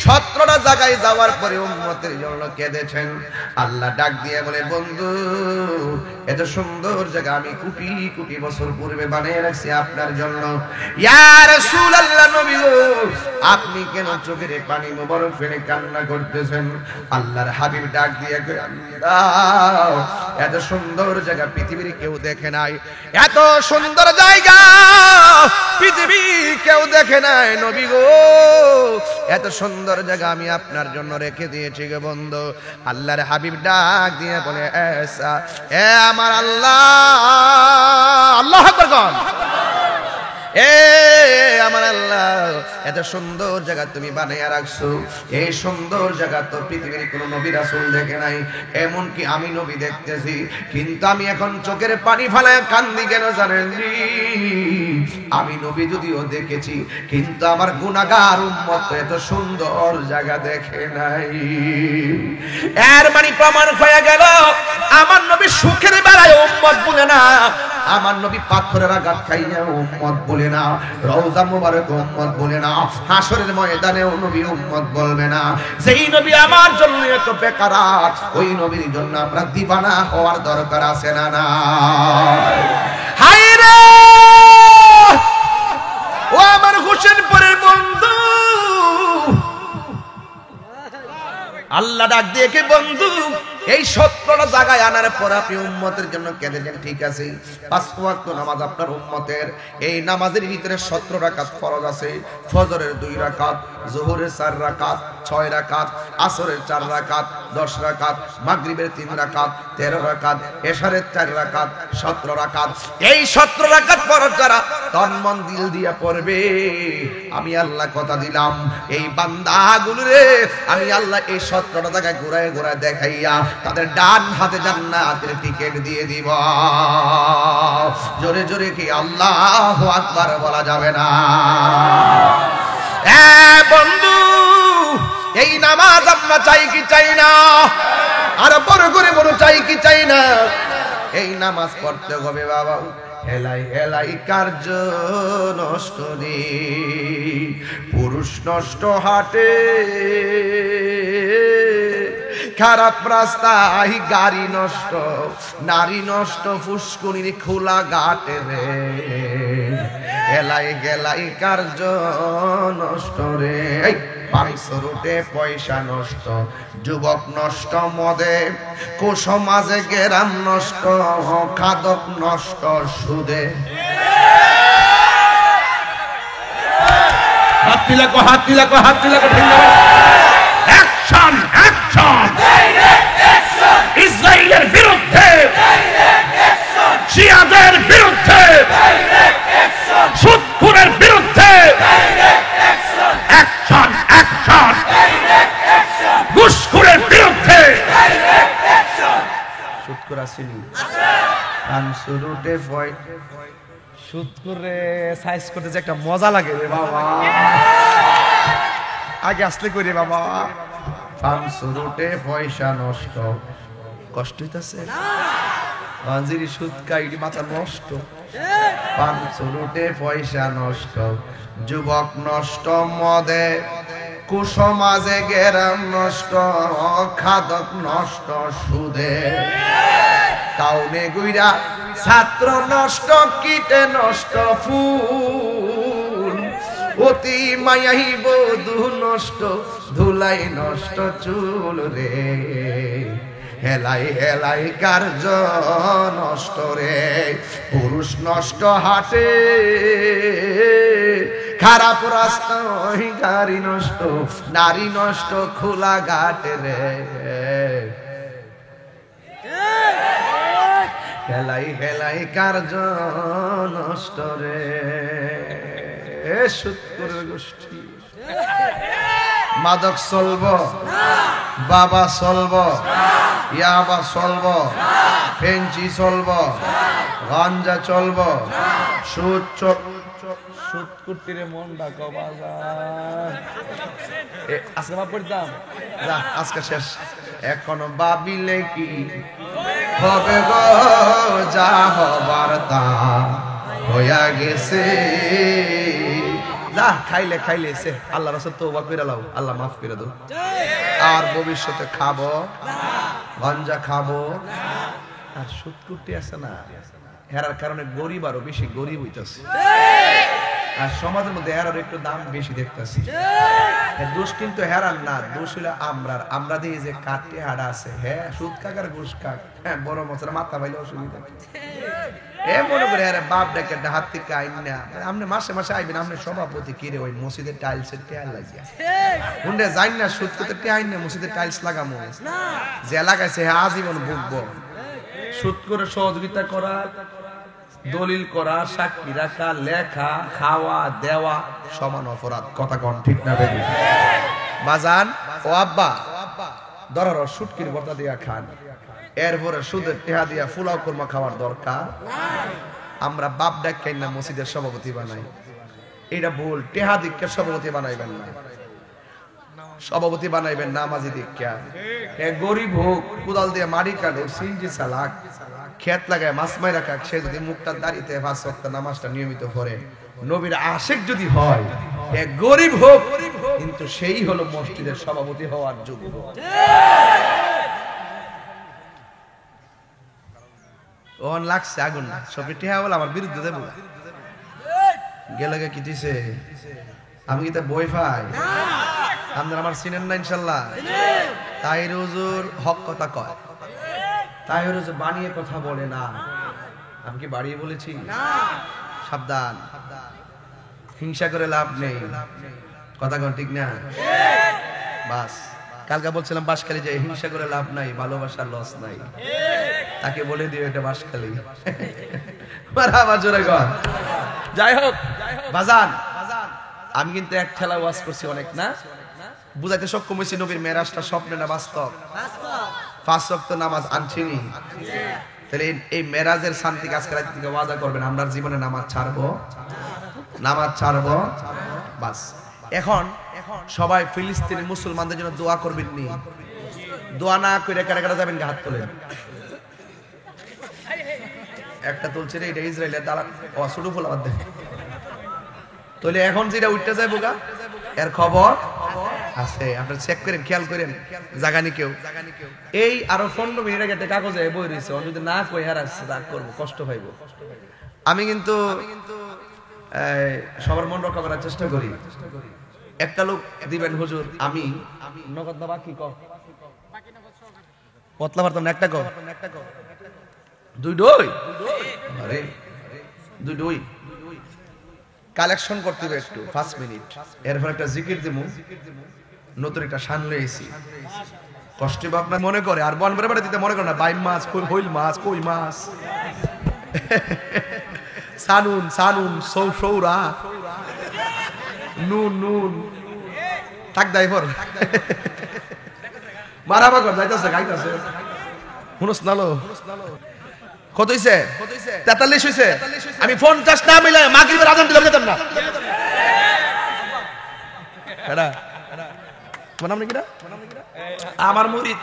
17টা জায়গায় যাওয়ার পরে উম্মতের জন্য কেঁদেছেন। আল্লাহ ডাক দিয়ে বলে, বন্ধু এত সুন্দর জায়গা আমি কোটি কোটি বছর পূর্বে বানিয়ে রাখছি আপনার জন্য। ইয়া রাসূলুল্লাহ, নবী গো, আপনি কেন চোখের পানি মোবারক ফেলে কান্না করতেছেন? আল্লাহর হাবিব ডাক দিয়ে কয়, আল্লাহ এত সুন্দর জায়গা পৃথিবীর কেউ দেখে নাই, এত সুন্দর জায়গা পৃথিবী কেউ দেখে নাই নবী গো, এত সুন্দর জায়গা আমি আপনার জন্য রেখে দিয়েছি গো বন্ধু। আল্লাহর হাবিব ডাক দিয়ে বলে, এসা এ আমার আল্লাহ, আল্লাহু আকবার গণ, এ আমার আল্লাহ, এত সুন্দর জায়গা তুমি বানাইয়া রাখছো, এই সুন্দর জায়গা তো পৃথিবীর কোন নবী রাসূল দেখে নাই, এমনকি আমি নবী দেখতেছি, কিন্তু আমি এখন চোখের পানি ফেলায় কান্দি কেন জানেন? আমি নবী যদিও দেখেছি, কিন্তু আমার গুনাহগার উম্মত এত সুন্দর জায়গা দেখে নাই। এর মানে প্রমাণ হয়ে গেল আমার নবী সুখের বেলায় উম্মত বলে না, আমার নবী পাথরের আঘাত খাইয়া উম্মত বলে না, রওজা মুবারক উম্মত বলে না, হাসরের ময়দানেও নবী উম্মত বলবে না। যেই নবী আমার জন্য এত বেকারাত, ওই নবীর জন্য আমরা দিবানা হওয়ার দরকার আছে না? না হায় রে ও আমার হোসেনপুরের বন্ধু, আল্লাহ ডাক দিয়ে কে বন্ধু এই 17টা জায়গায় আনার পর আপনি উম্মতের জন্য কেঁদেছেন, ঠিক আছে। 5 ওয়াক্ত নামাজ আপনার উম্মতের, এই নামাজের ভিতরে 17 রাকাত ফরজ আছে। ফজরের 2 রাকাত, যোহরের 4 রাকাত, 6 রাকাত, আসরের 4 রাকাত, 10 রাকাত, মাগরিবের 3 রাকাত, 13 রাকাত, এশারের 4 রাকাত, 17 রাকাত। এই 17 রাকাত ফরজ যারা তন মন দিল দিয়া পড়বে, আমি আল্লাহ কথা দিলাম এই বান্দাগুলোরে আমি আল্লাহ এই 17টা জায়গায় ঘুরায় ঘুরায় দেখাইয়া তাদের ডান হাতে জান্নাতের টিকেট দিয়ে দিব। জোরে জোরে কি আল্লাহু আকবার বলা যাবে না? বন্ধু, এই নামাজ আমরা চাই কি চাই না? আর বড় করে বড় চাই কি চাই না? এই নামাজ পড়তে হবে বাবা। হেলাই হেলাই কার্য নষ্ট রে, পুরুষ নষ্ট হাটে, খারাপ রাস্তায় গাড়ি নষ্ট, নারী নষ্ট ফুসকুনির খোলা ঘাটে রে। হেলাই গেলাই কার্য নষ্ট রে, 500 রুটে পয়সা নষ্ট, যুবক নষ্ট মদে, কুসমাজে গেরাম নষ্ট, খাদক নষ্ট সুদে। হাত দিলাকো হাত দিলাকো হাত দিলাকো, অ্যাকশন অ্যাকশন, ইসরায়েলের বিরুদ্ধে, শিয়াদের বিরুদ্ধে, সুদখোরের বিরুদ্ধে অ্যাকশন অ্যাকশন, ঘুষখোরের বিরুদ্ধে। সুদখোর আসেনি, আনসুরুটে ভয়, সুদখোরে সাইজ করতে যে একটা মজা লাগে রে বাবা, আগে আসলে করি বাবা। আনসুরুটে পয়সা নষ্ট, কষ্ট হইতাছে হাজিরি সুদ কাইডি মাথা নষ্ট, 500 রুটে পয়সা নষ্ট, যুবক নষ্ট মদে, কুসমাজে গেরাম নষ্ট, খাদক নষ্ট সুদে। টাউনে গুইরা ছাত্র নষ্ট, কীটে নষ্ট ফুল, অতি মায়াই বধূ নষ্ট, ধুলাই নষ্ট চুল রে। হেলাই হেলাই কার্য নষ্ট রে, পুরুষ নষ্ট হাটে, খারাপ রাস্তায় গাড়ি নষ্ট, নারী নষ্ট খোলা ঘাটে রে। হেলাই হেলাই কার্য নষ্ট রে, সুদখোরের গোষ্ঠী। মাদক চলব, বাবা চলব, ইয়াবা চলব, ফেঞ্চি চলব, গাঞ্জা চলব, সুদ সুদ কুটিরে মন ডাকো বাজার। আজকে মা পড়তাম, যা আজকে শেষ। এখনো ভাবিলে কি হবে গো, যা হবার তা হইয়া গেছে। যা খাইলে খাইলেছে, আল্লাহ রাসূল তওবা কইরা লাও, আল্লাহ মাফ করে দাও। আর ভবিষ্যতে খাবো গাঞ্জা খাবো আর সুদ কুটি আছে না, হেরার কারণে গরিব আরো বেশি গরিব হইতাছে, আর সমাজের মধ্যে হেরার একটু দাম বেশি দেখতেছি। দোষ কিন্তু হেরার না, দোষ হইলো আমরার। আমরা দিয়ে যে কাটে হাড়া আছে, হ্যাঁ সুদ কাকার ঘুষ কাক, হ্যাঁ বড় মশলা মাথা পাইলে অসুবিধা। এ মনে করে আরে বাপ ডেকে হাত থেকে আইন না, আপনি মাসে মাসে আইবেন, আপনি সভাপতি কিরে ওই মসজিদের টাইলসের টাইল লাগিয়া হুন্ডে যাই না, সুদ করতে টাইল না, মসজিদের টাইলস লাগামো, যে লাগাইছে হ্যাঁ আজীবন ভুগবো। সুদ করে সহযোগিতা করা, দলিল করা, সাক্ষী রাখা, লেখা, খাওয়া দেওয়া সমান অপরাধ। কথা কোন ঠিক না বেবি? বাজান ও আব্বা ধরো সুটকির ভর্তা দিয়া খান, এরপরে সুদের টেহা দিয়া ফুলাও কুরমা খাওয়ার দরকার। আমরা বাপ ডাক না মসজিদের সভাপতি বানাই, এটা ভুল। টেহা দীক্ষার সভাপতি বানাইবেন না, সভাপতি বানাইবেন নামাজি দীক্ষা। গরিব হোক, কোদাল দিয়ে মারি কাটো, সিনজি চালাক, খেত লাগায় মাছ মাইরা খাক, সে যদি মুখটা দাঁড়িতে 5 ওয়াক্ত নামাজটা নিয়মিত পড়ে, নবীর আশিক যদি হয়, গরিব হোক কিন্তু সেই হলো মসজিদের সভাপতি হওয়ার যোগ্য। ওন লাগছে আগুন, সবই টেহা বলে আমার বিরুদ্ধে দেবো গেলে কি দিছে? আমি কি তা বই পাই? আপনারা আমার চিনেন না ইনশাল্লাহ। তাহির হুজুর হক কথা কয়, তাহির হুজুর বানিয়ে কথা বলে না। আমি কি বাড়িয়ে বলেছি? সাবধান, হিংসা করে লাভ নেই, কথা কোন ঠিক না? বাস কালকে বলছিলাম বাঁশখালী যে হিংসা করে লাভ নাই, ভালোবাসার লস নাই। তাকে বলে দিও এটা বাঁশখালী। মারহাবা জোরে কর। যাই হোক বাজান, আমি কিন্তু এক ঠেলা ওয়াজ করছি অনেক না, বুঝাইতে সক্ষম হয়েছি নবীর মেরাজটা স্বপ্নে না বাস্তব? 5 ওয়াক্ত নামাজ আনছিনি, তাহলে এই মেরাজের শান্তি কাজ করার থেকে ওয়াদা করবেন আমরা জীবনে নামাজ ছাড়বো, নামাজ ছাড়বো। বাস এখন সবাই ফিলিস্তিনি মুসলমানদের জন্য দোয়া করবেন নি, দোয়া না করে কারা কারা যাবেন হাত তোলেন। একটা তুলছে রে, এটা ইসরায়েলের দালাল, ও ছোট ফুল বাদ দেন। তাহলে এখন যেটা উঠতে যায় বোকা, এর খবর আছে, আপনারা চেক করেন, খেয়াল করেন জাগানি কেউ। এই আরো 15 মিনিট আগে একটা কাগজে বই রয়েছে, যদি না কই হারাচ্ছে রাগ করবো, কষ্ট পাইবো। আমি কিন্তু সবার মন রক্ষা করার চেষ্টা করি। একটা লোক দিবেন হুজুর, আমি নগদ বাবা কি কর পতলা পারতাম না, একটা কর, দুই ডই, আরে দুই ডই কালেকশন করতে হবে একটু 5 মিনিট, এরপর একটা জিকির দেবো, নতুন একটা শান লইছি, কষ্ট আপনার মনে করে আর বন বেড়ে দিতে মনে করে না, বাইম মাছ, হইল মাছ, কই মাছ, সানুন সানুন, সৌরা, নুন নুন, থাক দাই পর মারাবা কর যাইতাছে, গাইতাছে, হুনস নালো কত হইছে? 43 হইছে। আমি 50 না মিলাই মাগরিবের আযান দিলাম যেতাম না। এডা কোন নাম কিরা? আমার মুরিদ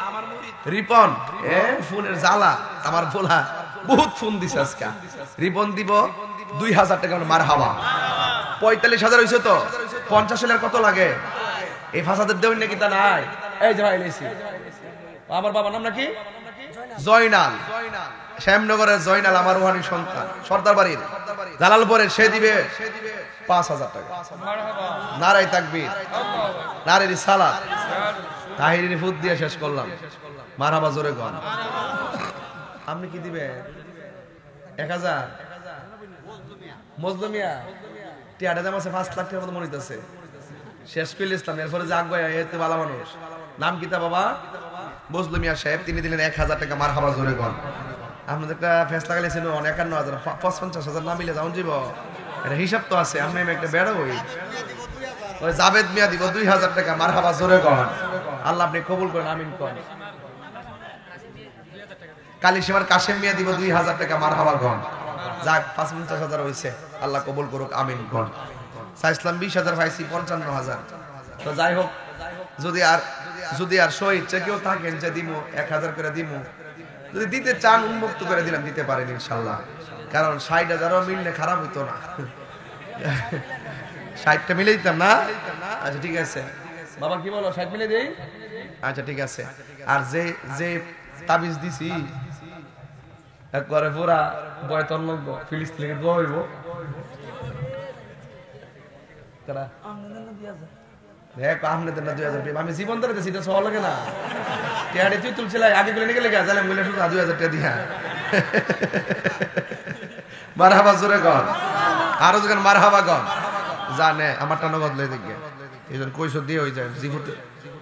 রিপন, ফোনের জ্বালা আমার বলা বহুত ফোন দিছে আজকে। রিপন দিব 2000 টাকা, মারহাবা। 45,000 হইছে তো, 50 হলে কত লাগে? এই ফাসাদের দেউন নাকি তা নাই? এই যে ভাই লইছি। আমার বাবার নাম নাকি? জয়নাল, শ্যামনগরের জয়নাল, আমার রুহানি সন্তান, সর্দার বাড়ির জালালপুরের, সে দিবে 5000 টাকা। নারায়ে তাকবীর, নারে রিসালাত, তাহিরের ফুট দিয়ে শেষ করলাম, মারহাবা জোরে কোন। আপনি কি দিবে? 1000 মজলুমিয়া টিয়াটা দাম আছে 5 লাখ টাকার মতো মনে হইতাছে। শেষ করলে ইসলাম, এরপরে যে আগবাই এতে ভালো মানুষ, নাম কিতা বাবা? মজলুমিয়া সাহেব, তিনি দিলেন 1000 টাকা, মারহাবা জোরে কোন। আপনাদের একটা ফেসলা গেলেছিল 51,000, 55,000 না মিলে যাউন যাব, এটা হিসাব তো আছে। আমি একটা বেড়া হই, ওই জাবেদ মিয়া দিব 2000 টাকা, মারহাবা জোরে কোন। আল্লাহ আপনি কবুল করেন, আমিন কোন। কালিশিমার কাশেম মিয়া দিব 2000 টাকা, মারহাবা কোন। যাক 55,000 হইছে, আল্লাহ কবুল করুক, আমিন কোন। ইসলাম 20,000 পাইছি, 55,000। তো যাই হোক, যদি আর সইচ্ছে কেউ থাকেন যে দিমু 1000 করে দিমু, যদি দিতে চান উন্মুক্ত করে দিলাম, দিতে পারেন ইনশাল্লাহ, কারণ 60,000ও মিললে খারাপ হইতো না। 60টা মিলে দিতাম না? আচ্ছা ঠিক আছে বাবা, কি বলো, 60 মিলে দেই? আচ্ছা ঠিক আছে। আর যে তাবিজ দিছি একবারে পুরা বয়তন লোক ফিলিস্তিনে দোয়া হইব, আমি জীবন ধরে দিছি, এটা সহজ লাগে না। টিয়াড়ে তুই তুলছিল আগে গুলো নিয়ে গেলে গেলাম বলে শুধু 2000 টাকা দিয়া। মারহাবা জোরে কর, আরো যখন মারহাবা কর, জানে আমারটা নগদ লই দেখবে, এই জন্য কইছো দিয়ে হয়ে যায় জীবন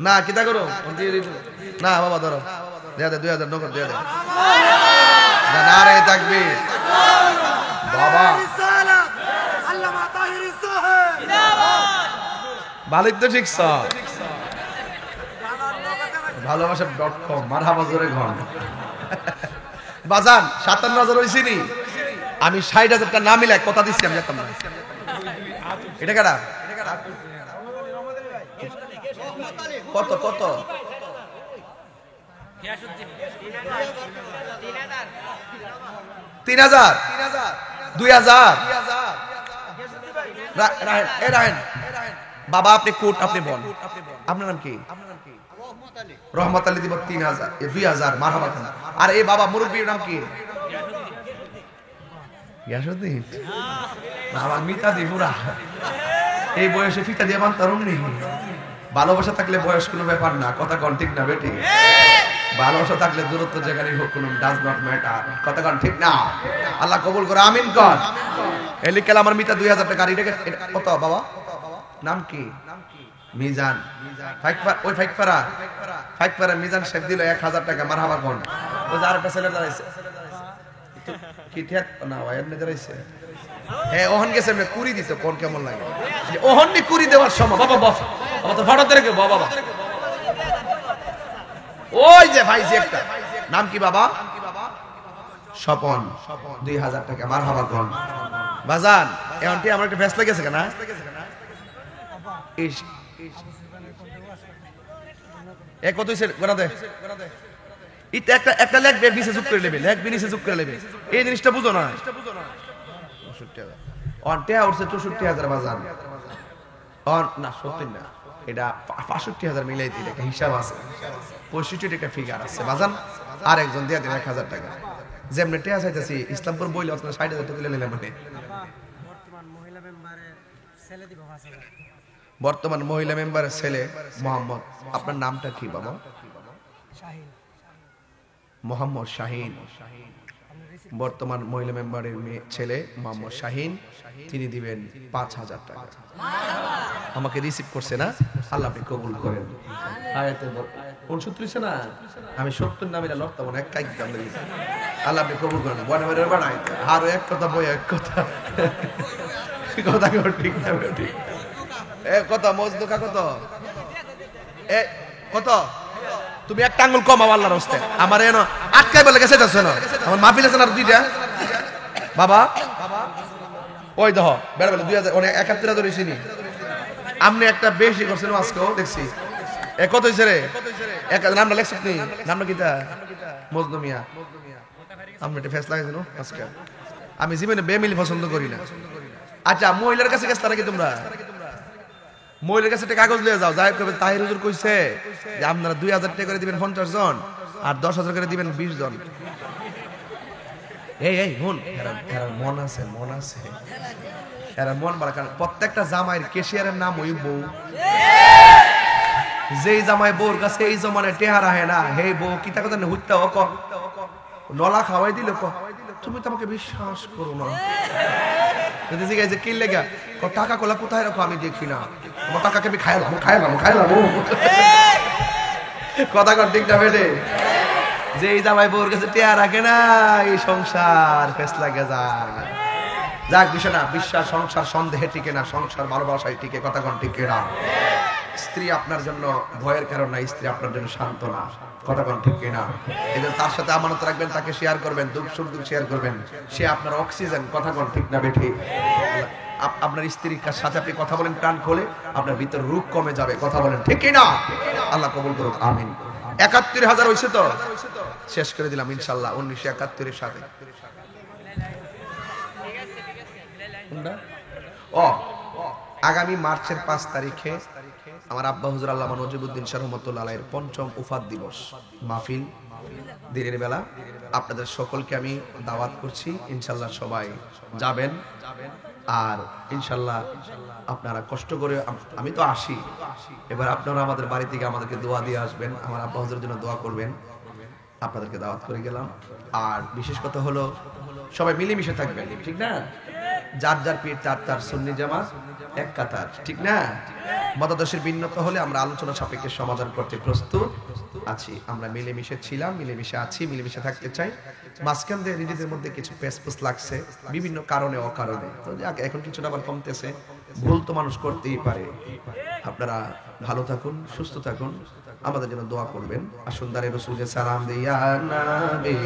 না কিতা করো দিয়ে দিত না। বাবা ধরো দেয়া দে 2000 নগদ দেয়া দে, নারে তাকবীর বাবা, আল্লামা তাহির সাহেব ভালোই তো ঠিক স্যার, ভালোবাসা.com, মারহাবা জোরে ঘন। বাজান 57,000 হইছি নি, আমি 60,000 টাকা না মিলাই কথা দিচ্ছি, আমি যেতাম না। এটা কারা? কত কত? 3,000, 2,000 রাহেন। বাবা আপনি কোট, আপনি বল, আপনার নাম কি? রহমত আলী দিব 3,000, 2,000, মারহাবা খান। আর এই বাবা মুরব্বীর নাম কি? গিয়াসউদ্দিন। আমার মিতা দি পুরা এই বয়সে ফিতা দিয়ে বানতারুম নেই, ভালোবাসা থাকলে বয়স কোনো ব্যাপার না, কথা কোন ঠিক না বেটি? ভালোবাসা থাকলে দূরত্ব যেখানে হোক কোনো ডাজ নট ম্যাটার, কথা কোন ঠিক না? আল্লাহ কবুল করে, আমিন কর। এলিকাল আমার মিতা 2000 টাকা গাড়ি রেখে কত বাবা নাম কি? মিজান। ফাইকফার ওই ফাইকফারা মিজান শেখ দিল 1000 টাকা, মারহাবা কোন। ওই যে আরেকটা ছেলে দাঁড়াইছে কি ঠিক না ভাই, এমনি দাঁড়াইছে। হ্যাঁ ওহন গেছে এমনি কুড়ি দিছে, কোন কেমন লাগে ওহন নি কুড়ি দেওয়ার সময়। বাবা বস আমার তো ফটো দেখে বাবা। ওই যে ভাই যে একটা নাম কি বাবা? স্বপন, 2000 টাকা, মারহাবা কোন। বাজান এমনটি আমার একটা ফেসলা গেছে কেন? ইস এক কত হইছে গোনা দে। এটা একটা লেখ বে নিচে যোগ করে নেবে, লেখ বে নিচে যোগ করে নেবে, এই জিনিসটা বুঝো না। ৬৫,০০০ অনটা উঠছে ৬৪,০০০ বাজান। অন না ৭০ না, এটা ৬৫,০০০ মিলাই দিলে একটা হিসাব আছে, ৬৫ একটা ফিগার আছে বাজান। আর একজন দিয়ে দেন ১,০০০ টাকা। যেমনে টেয়া চাইতেছি ইসলামপুর বইলে আপনার ৬০,০০০ টাকা দিলে নিলাম। মানে বর্তমান মহিলা মেম্বারের ছেলে মোহাম্মদ, আপনার নামটা কি বাবা? মোহাম্মদ শাহিন। বর্তমান মহিলা মেম্বারের ছেলে মোহাম্মদ শাহিন, তিনি দিবেন ৫,০০০ টাকা। আমাকে রিসিভ করছে না, আল্লাহ আপনি কবুল করেন। আয়াতে ৬৯ না, আমি ৭০ নামে লড়তাম না, এক কাইক দাম দিয়েছি। আল্লাহ আপনি কবুল করেন। বনে বানাই আরো এক কথা বই এক কথা কথা ঠিক না ঠিক। কত মজদুকা কত? কত? তুমি একটা আঙ্গুল কমাও আল্লাহর রাস্তে। আমার এনো আটকাই বলে গেছে যাচ্ছে না, আমার মাহফিল আছে না দুইটা বাবা। ওই দেখো বেড়া বলে 2000 অনেক ৭১ ধরেছি নি। আপনি একটা বেশি করছেন আজকেও দেখছি। কত হইছে রে? নামটা লেখছ নি? নামটা কিটা? মজনু মিয়া। আপনি একটা ফেস লাগাইছেন আজকে। আমি জীবনে বেমিলি পছন্দ করি না। আচ্ছা মহিলার কাছে গেছ নাকি তোমরা? মহিলার কাছে একটা কাগজ লিয়ে যাও, যাই করবে তাহির হুজুর কইছে যে আপনারা ২,০০০ টাকা করে দিবেন ৫০ জন আর ১০,০০০ করে দিবেন ২০ জন। এই হুন মন আছে এরা মন বাড়া, কারণ প্রত্যেকটা জামাইয়ের কেশিয়ারের নাম ওই বউ। যেই জামাই বউর কাছে এই জমানে টেহার আহে না, হে বউ কি তা কথা হুইতা ও কম নলা খাওয়াই দিল ক তুমি তো আমাকে বিশ্বাস করো না। জিজ্ঞাসা কি লেগা টাকা কোলা কোথায় রাখো? আমি দেখি না, তোমার টাকাকে আমি খাইলাম কথা কর ঠিক না বেটে? যে এই জামাই বউর কাছে টেয়া রাখে না, এই সংসার ফেস লাগে যায়। যাক বিষয় না, বিশ্বাস সংসার সন্দেহে টিকে না, সংসার ভালোবাসায় টিকে, কথা কন টিকে না। স্ত্রী আপনার জন্য ভয়ের কারণ না, স্ত্রী আপনার জন্য শান্ত না, কথা কন ঠিক না? এজন্য তার সাথে আমানত রাখবেন, তাকে শেয়ার করবেন, দুঃখ সুখ শেয়ার করবেন, সে আপনার অক্সিজেন, কথা কন ঠিক না বেঠি? আপনার স্ত্রীর সাথে আপনি কথা বলেন প্রাণ খোলে, আপনার ভিতর রূপ কমে যাবে, কথা বলেন ঠিক না? আল্লাহ কবুল করুক, আমিন। ৭১,০০০ হয়েছে তো শেষ করে দিলাম ইনশাল্লাহ ১৯৭১-এর সাথে। আগামী মার্চের ৫ তারিখে আমার আব্বা হুজুর আল্লামা নজিবউদ্দিন শাহ রহমাতুল্লাহ আলাইহির ৫ম উফাত দিবস মাহফিল দিনের বেলা। আপনাদের সকলকে আমি দাওয়াত করছি, ইনশাল্লাহ সবাই যাবেন। আর ইনশাল্লাহ আপনারা কষ্ট করে, আমি তো আসি, এবার আপনারা আমাদের বাড়ি থেকে আমাদেরকে দোয়া দিয়ে আসবেন, আমার আব্বা হুজুরের জন্য দোয়া করবেন। আপনাদেরকে দাওয়াত করে গেলাম। আর বিশেষ কথা হলো সবাই মিলেমিশে থাকবেন, ঠিক না? যার যার পীর তার সুন্নি জামাত এক কাতার, ঠিক না? মতাদর্শের ভিন্নতা হলে আমরা আলোচনা সাপেক্ষে সমাধান করতে প্রস্তুত আছি। আমরা মিলেমিশে ছিলাম, মিলেমিশে আছি, মিলেমিশে থাকতে চাই। মাঝখান দিয়ে নিজেদের মধ্যে কিছু পেসপুস লাগছে বিভিন্ন কারণে অকারণে, তো এখন কিছুটা আবার কমতেছে। ভুল তো মানুষ করতেই পারে। আপনারা ভালো থাকুন, সুস্থ থাকুন, আমাদের জন্য দোয়া করবেন। আসুন দাঁড়িয়ে রাসূলকে সালাম দিয়া নবী